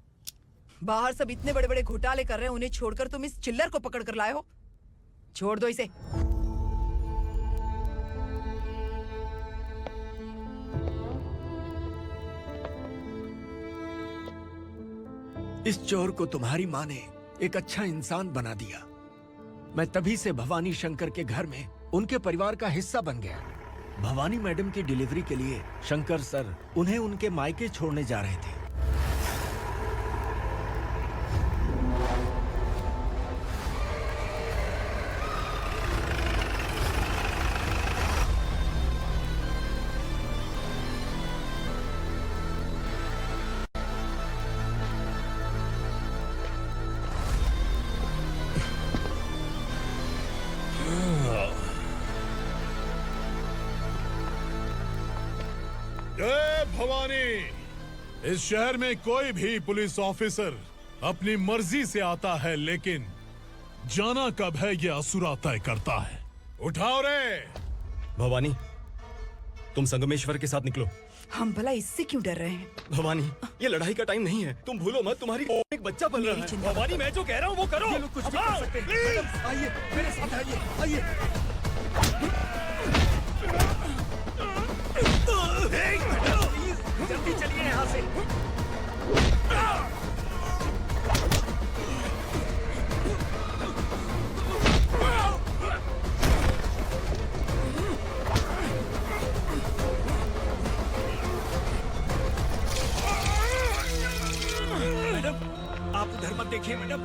बाहर सब इतने बड़े बड़े घोटाले कर रहे हैं, उन्हें छोड़कर तुम इस चिल्लर को पकड़ कर लाए हो। छोड़ दो इसे। इस चोर को तुम्हारी माँ ने एक अच्छा इंसान बना दिया। मैं तभी से भवानी शंकर के घर में उनके परिवार का हिस्सा बन गया। भवानी मैडम की डिलीवरी के लिए शंकर सर उन्हें उनके मायके छोड़ने जा रहे थे। भवानी, इस शहर में कोई भी पुलिस ऑफिसर अपनी मर्जी से आता है, लेकिन जाना कब है ये असुरा तय करता है। उठाओ रे। भवानी, तुम संगमेश्वर के साथ निकलो। हम भला इससे क्यों डर रहे हैं? भवानी, ये लड़ाई का टाइम नहीं है। तुम भूलो मत, तुम्हारी एक बच्चा पल रहा है। भवानी, मैं जो कह रहा हूँ वो करो। ये लोग कुछ भी कर सकते हैं। मैडम, आइए मेरे साथ आइए, आइए। जल्दी चलिए यहाँ से। मैडम, आप उधर मत देखिए मैडम।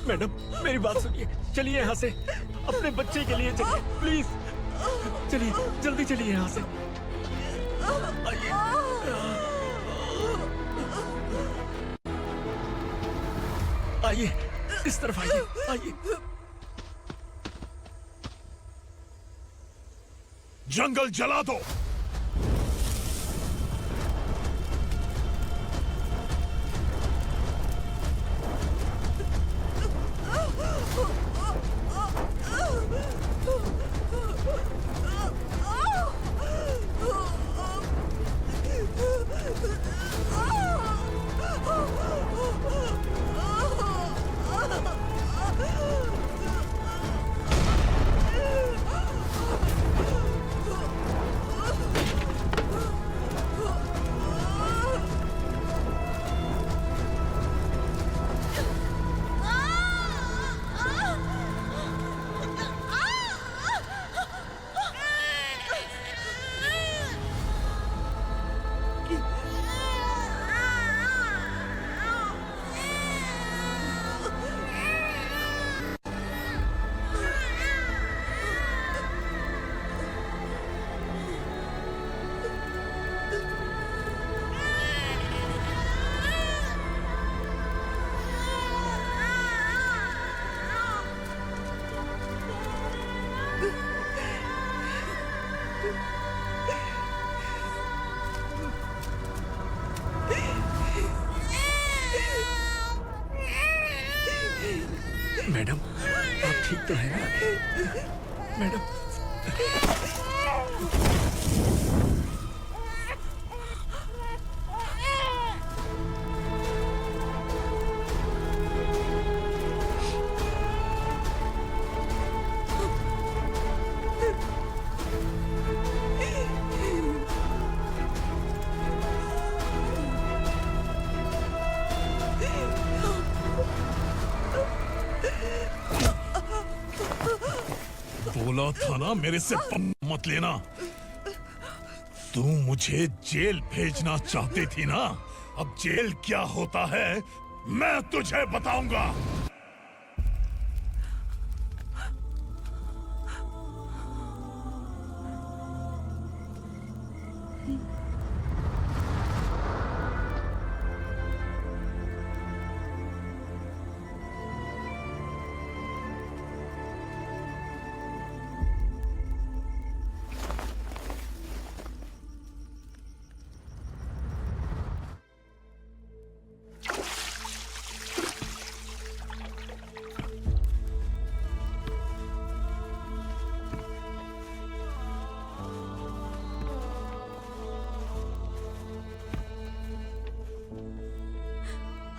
मैडम, मेरी बात सुनिए, चलिए यहाँ से। अपने बच्चे के लिए चलिए, प्लीज। चलिए, जल्दी चलिए यहाँ से। आइए। आइए, इस तरफ आइए, आइए। जंगल जला दो। मैडम, आप ठीक तो हैं ना? मैडम। बोला था ना मेरे से मत लेना। तू मुझे जेल भेजना चाहती थी ना? अब जेल क्या होता है मैं तुझे बताऊंगा।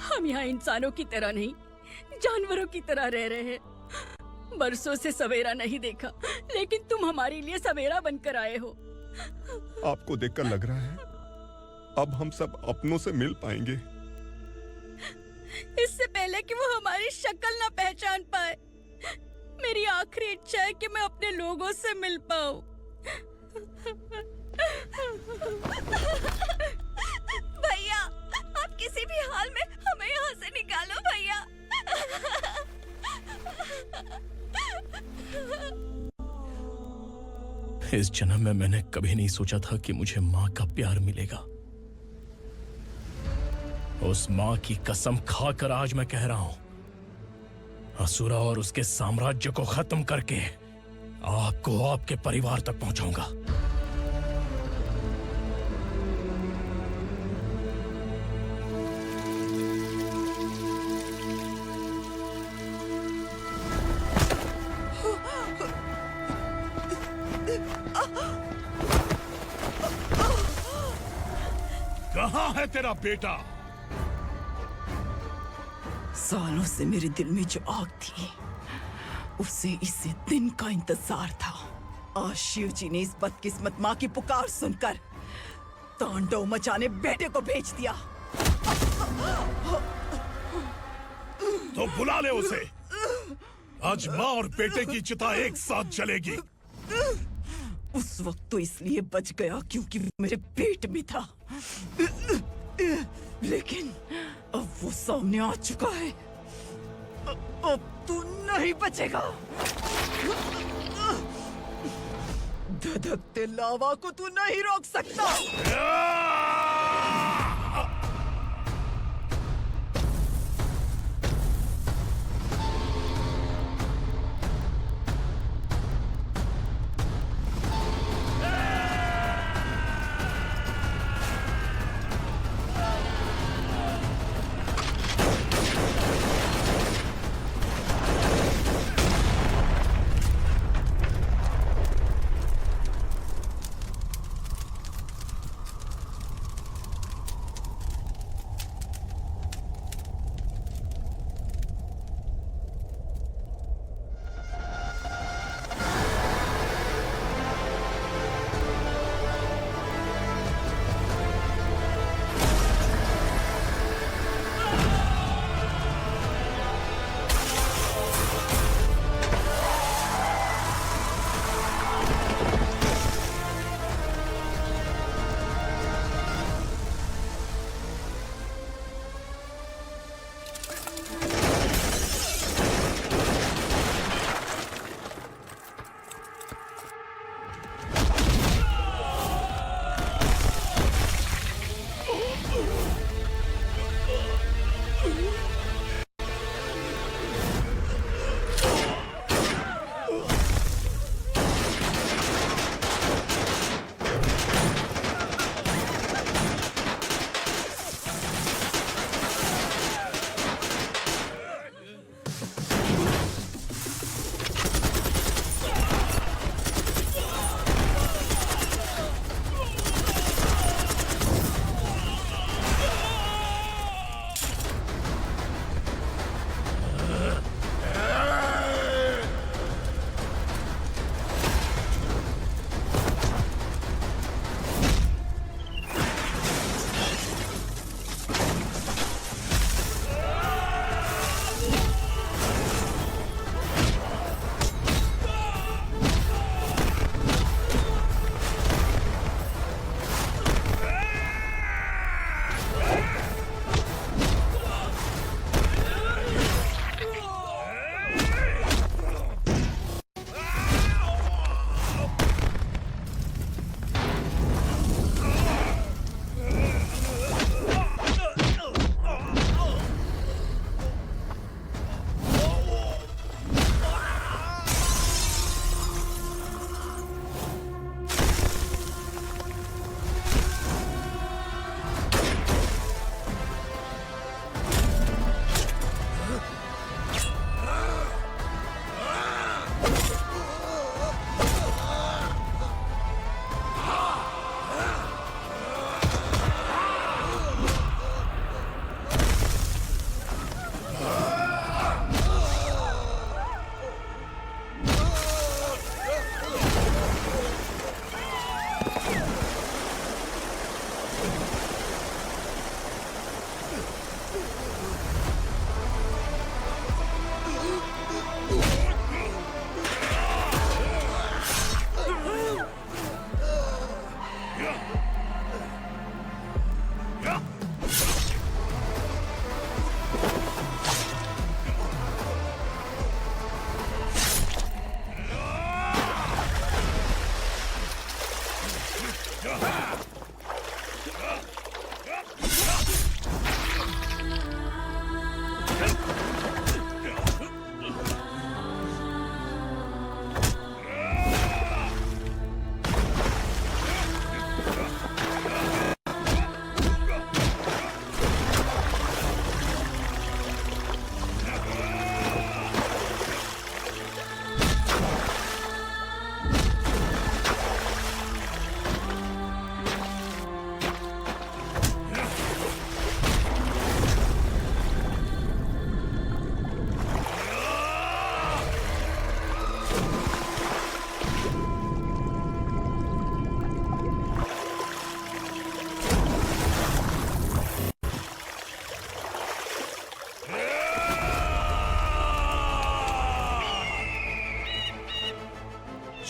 हम यहाँ इंसानों की तरह नहीं, जानवरों की तरह रह रहे हैं। बरसों से सवेरा नहीं देखा, लेकिन तुम हमारे लिए सवेरा बनकर आए हो। आपको देखकर लग रहा है अब हम सब अपनों से मिल पाएंगे। इससे पहले कि वो हमारी शक्ल ना पहचान पाए, मेरी आखिरी इच्छा है कि मैं अपने लोगों से मिल पाऊं। भैया, आप किसी भी हाल में हमें यहाँ से निकालो भैया। इस जन्म में मैंने कभी नहीं सोचा था कि मुझे माँ का प्यार मिलेगा। उस माँ की कसम खाकर आज मैं कह रहा हूं, असुरा और उसके साम्राज्य को खत्म करके आपको आपके परिवार तक पहुंचाऊंगा। कहाँ है तेरा बेटा? सालों से मेरे दिल में जो आग थी, उसे इसी दिन का इंतजार था। आज शिव जी ने इस बदकिस्मत माँ की पुकार सुनकर तांडव मचाने बेटे को भेज दिया। तो बुला ले उसे। आज माँ और बेटे की चिता एक साथ जलेगी। उस वक्त तो इसलिए बच गया क्योंकि वो मेरे पेट में था, लेकिन अब वो सामने आ चुका है। अब तू नहीं बचेगा। धधकते लावा को तू नहीं रोक सकता।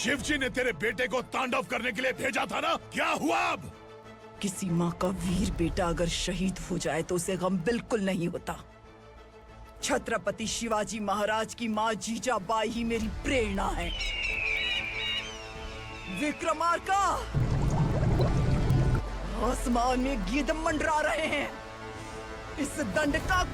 शिवजी ने तेरे बेटे को तांडव करने के लिए भेजा था ना, क्या हुआ अब? किसी माँ का वीर बेटा अगर शहीद हो जाए तो उसे गम बिल्कुल नहीं होता। छत्रपति शिवाजी महाराज की माँ जीजाबाई ही मेरी प्रेरणा है। विक्रमार्का, आसमान में गिद्ध मंडरा रहे हैं। इस दंड का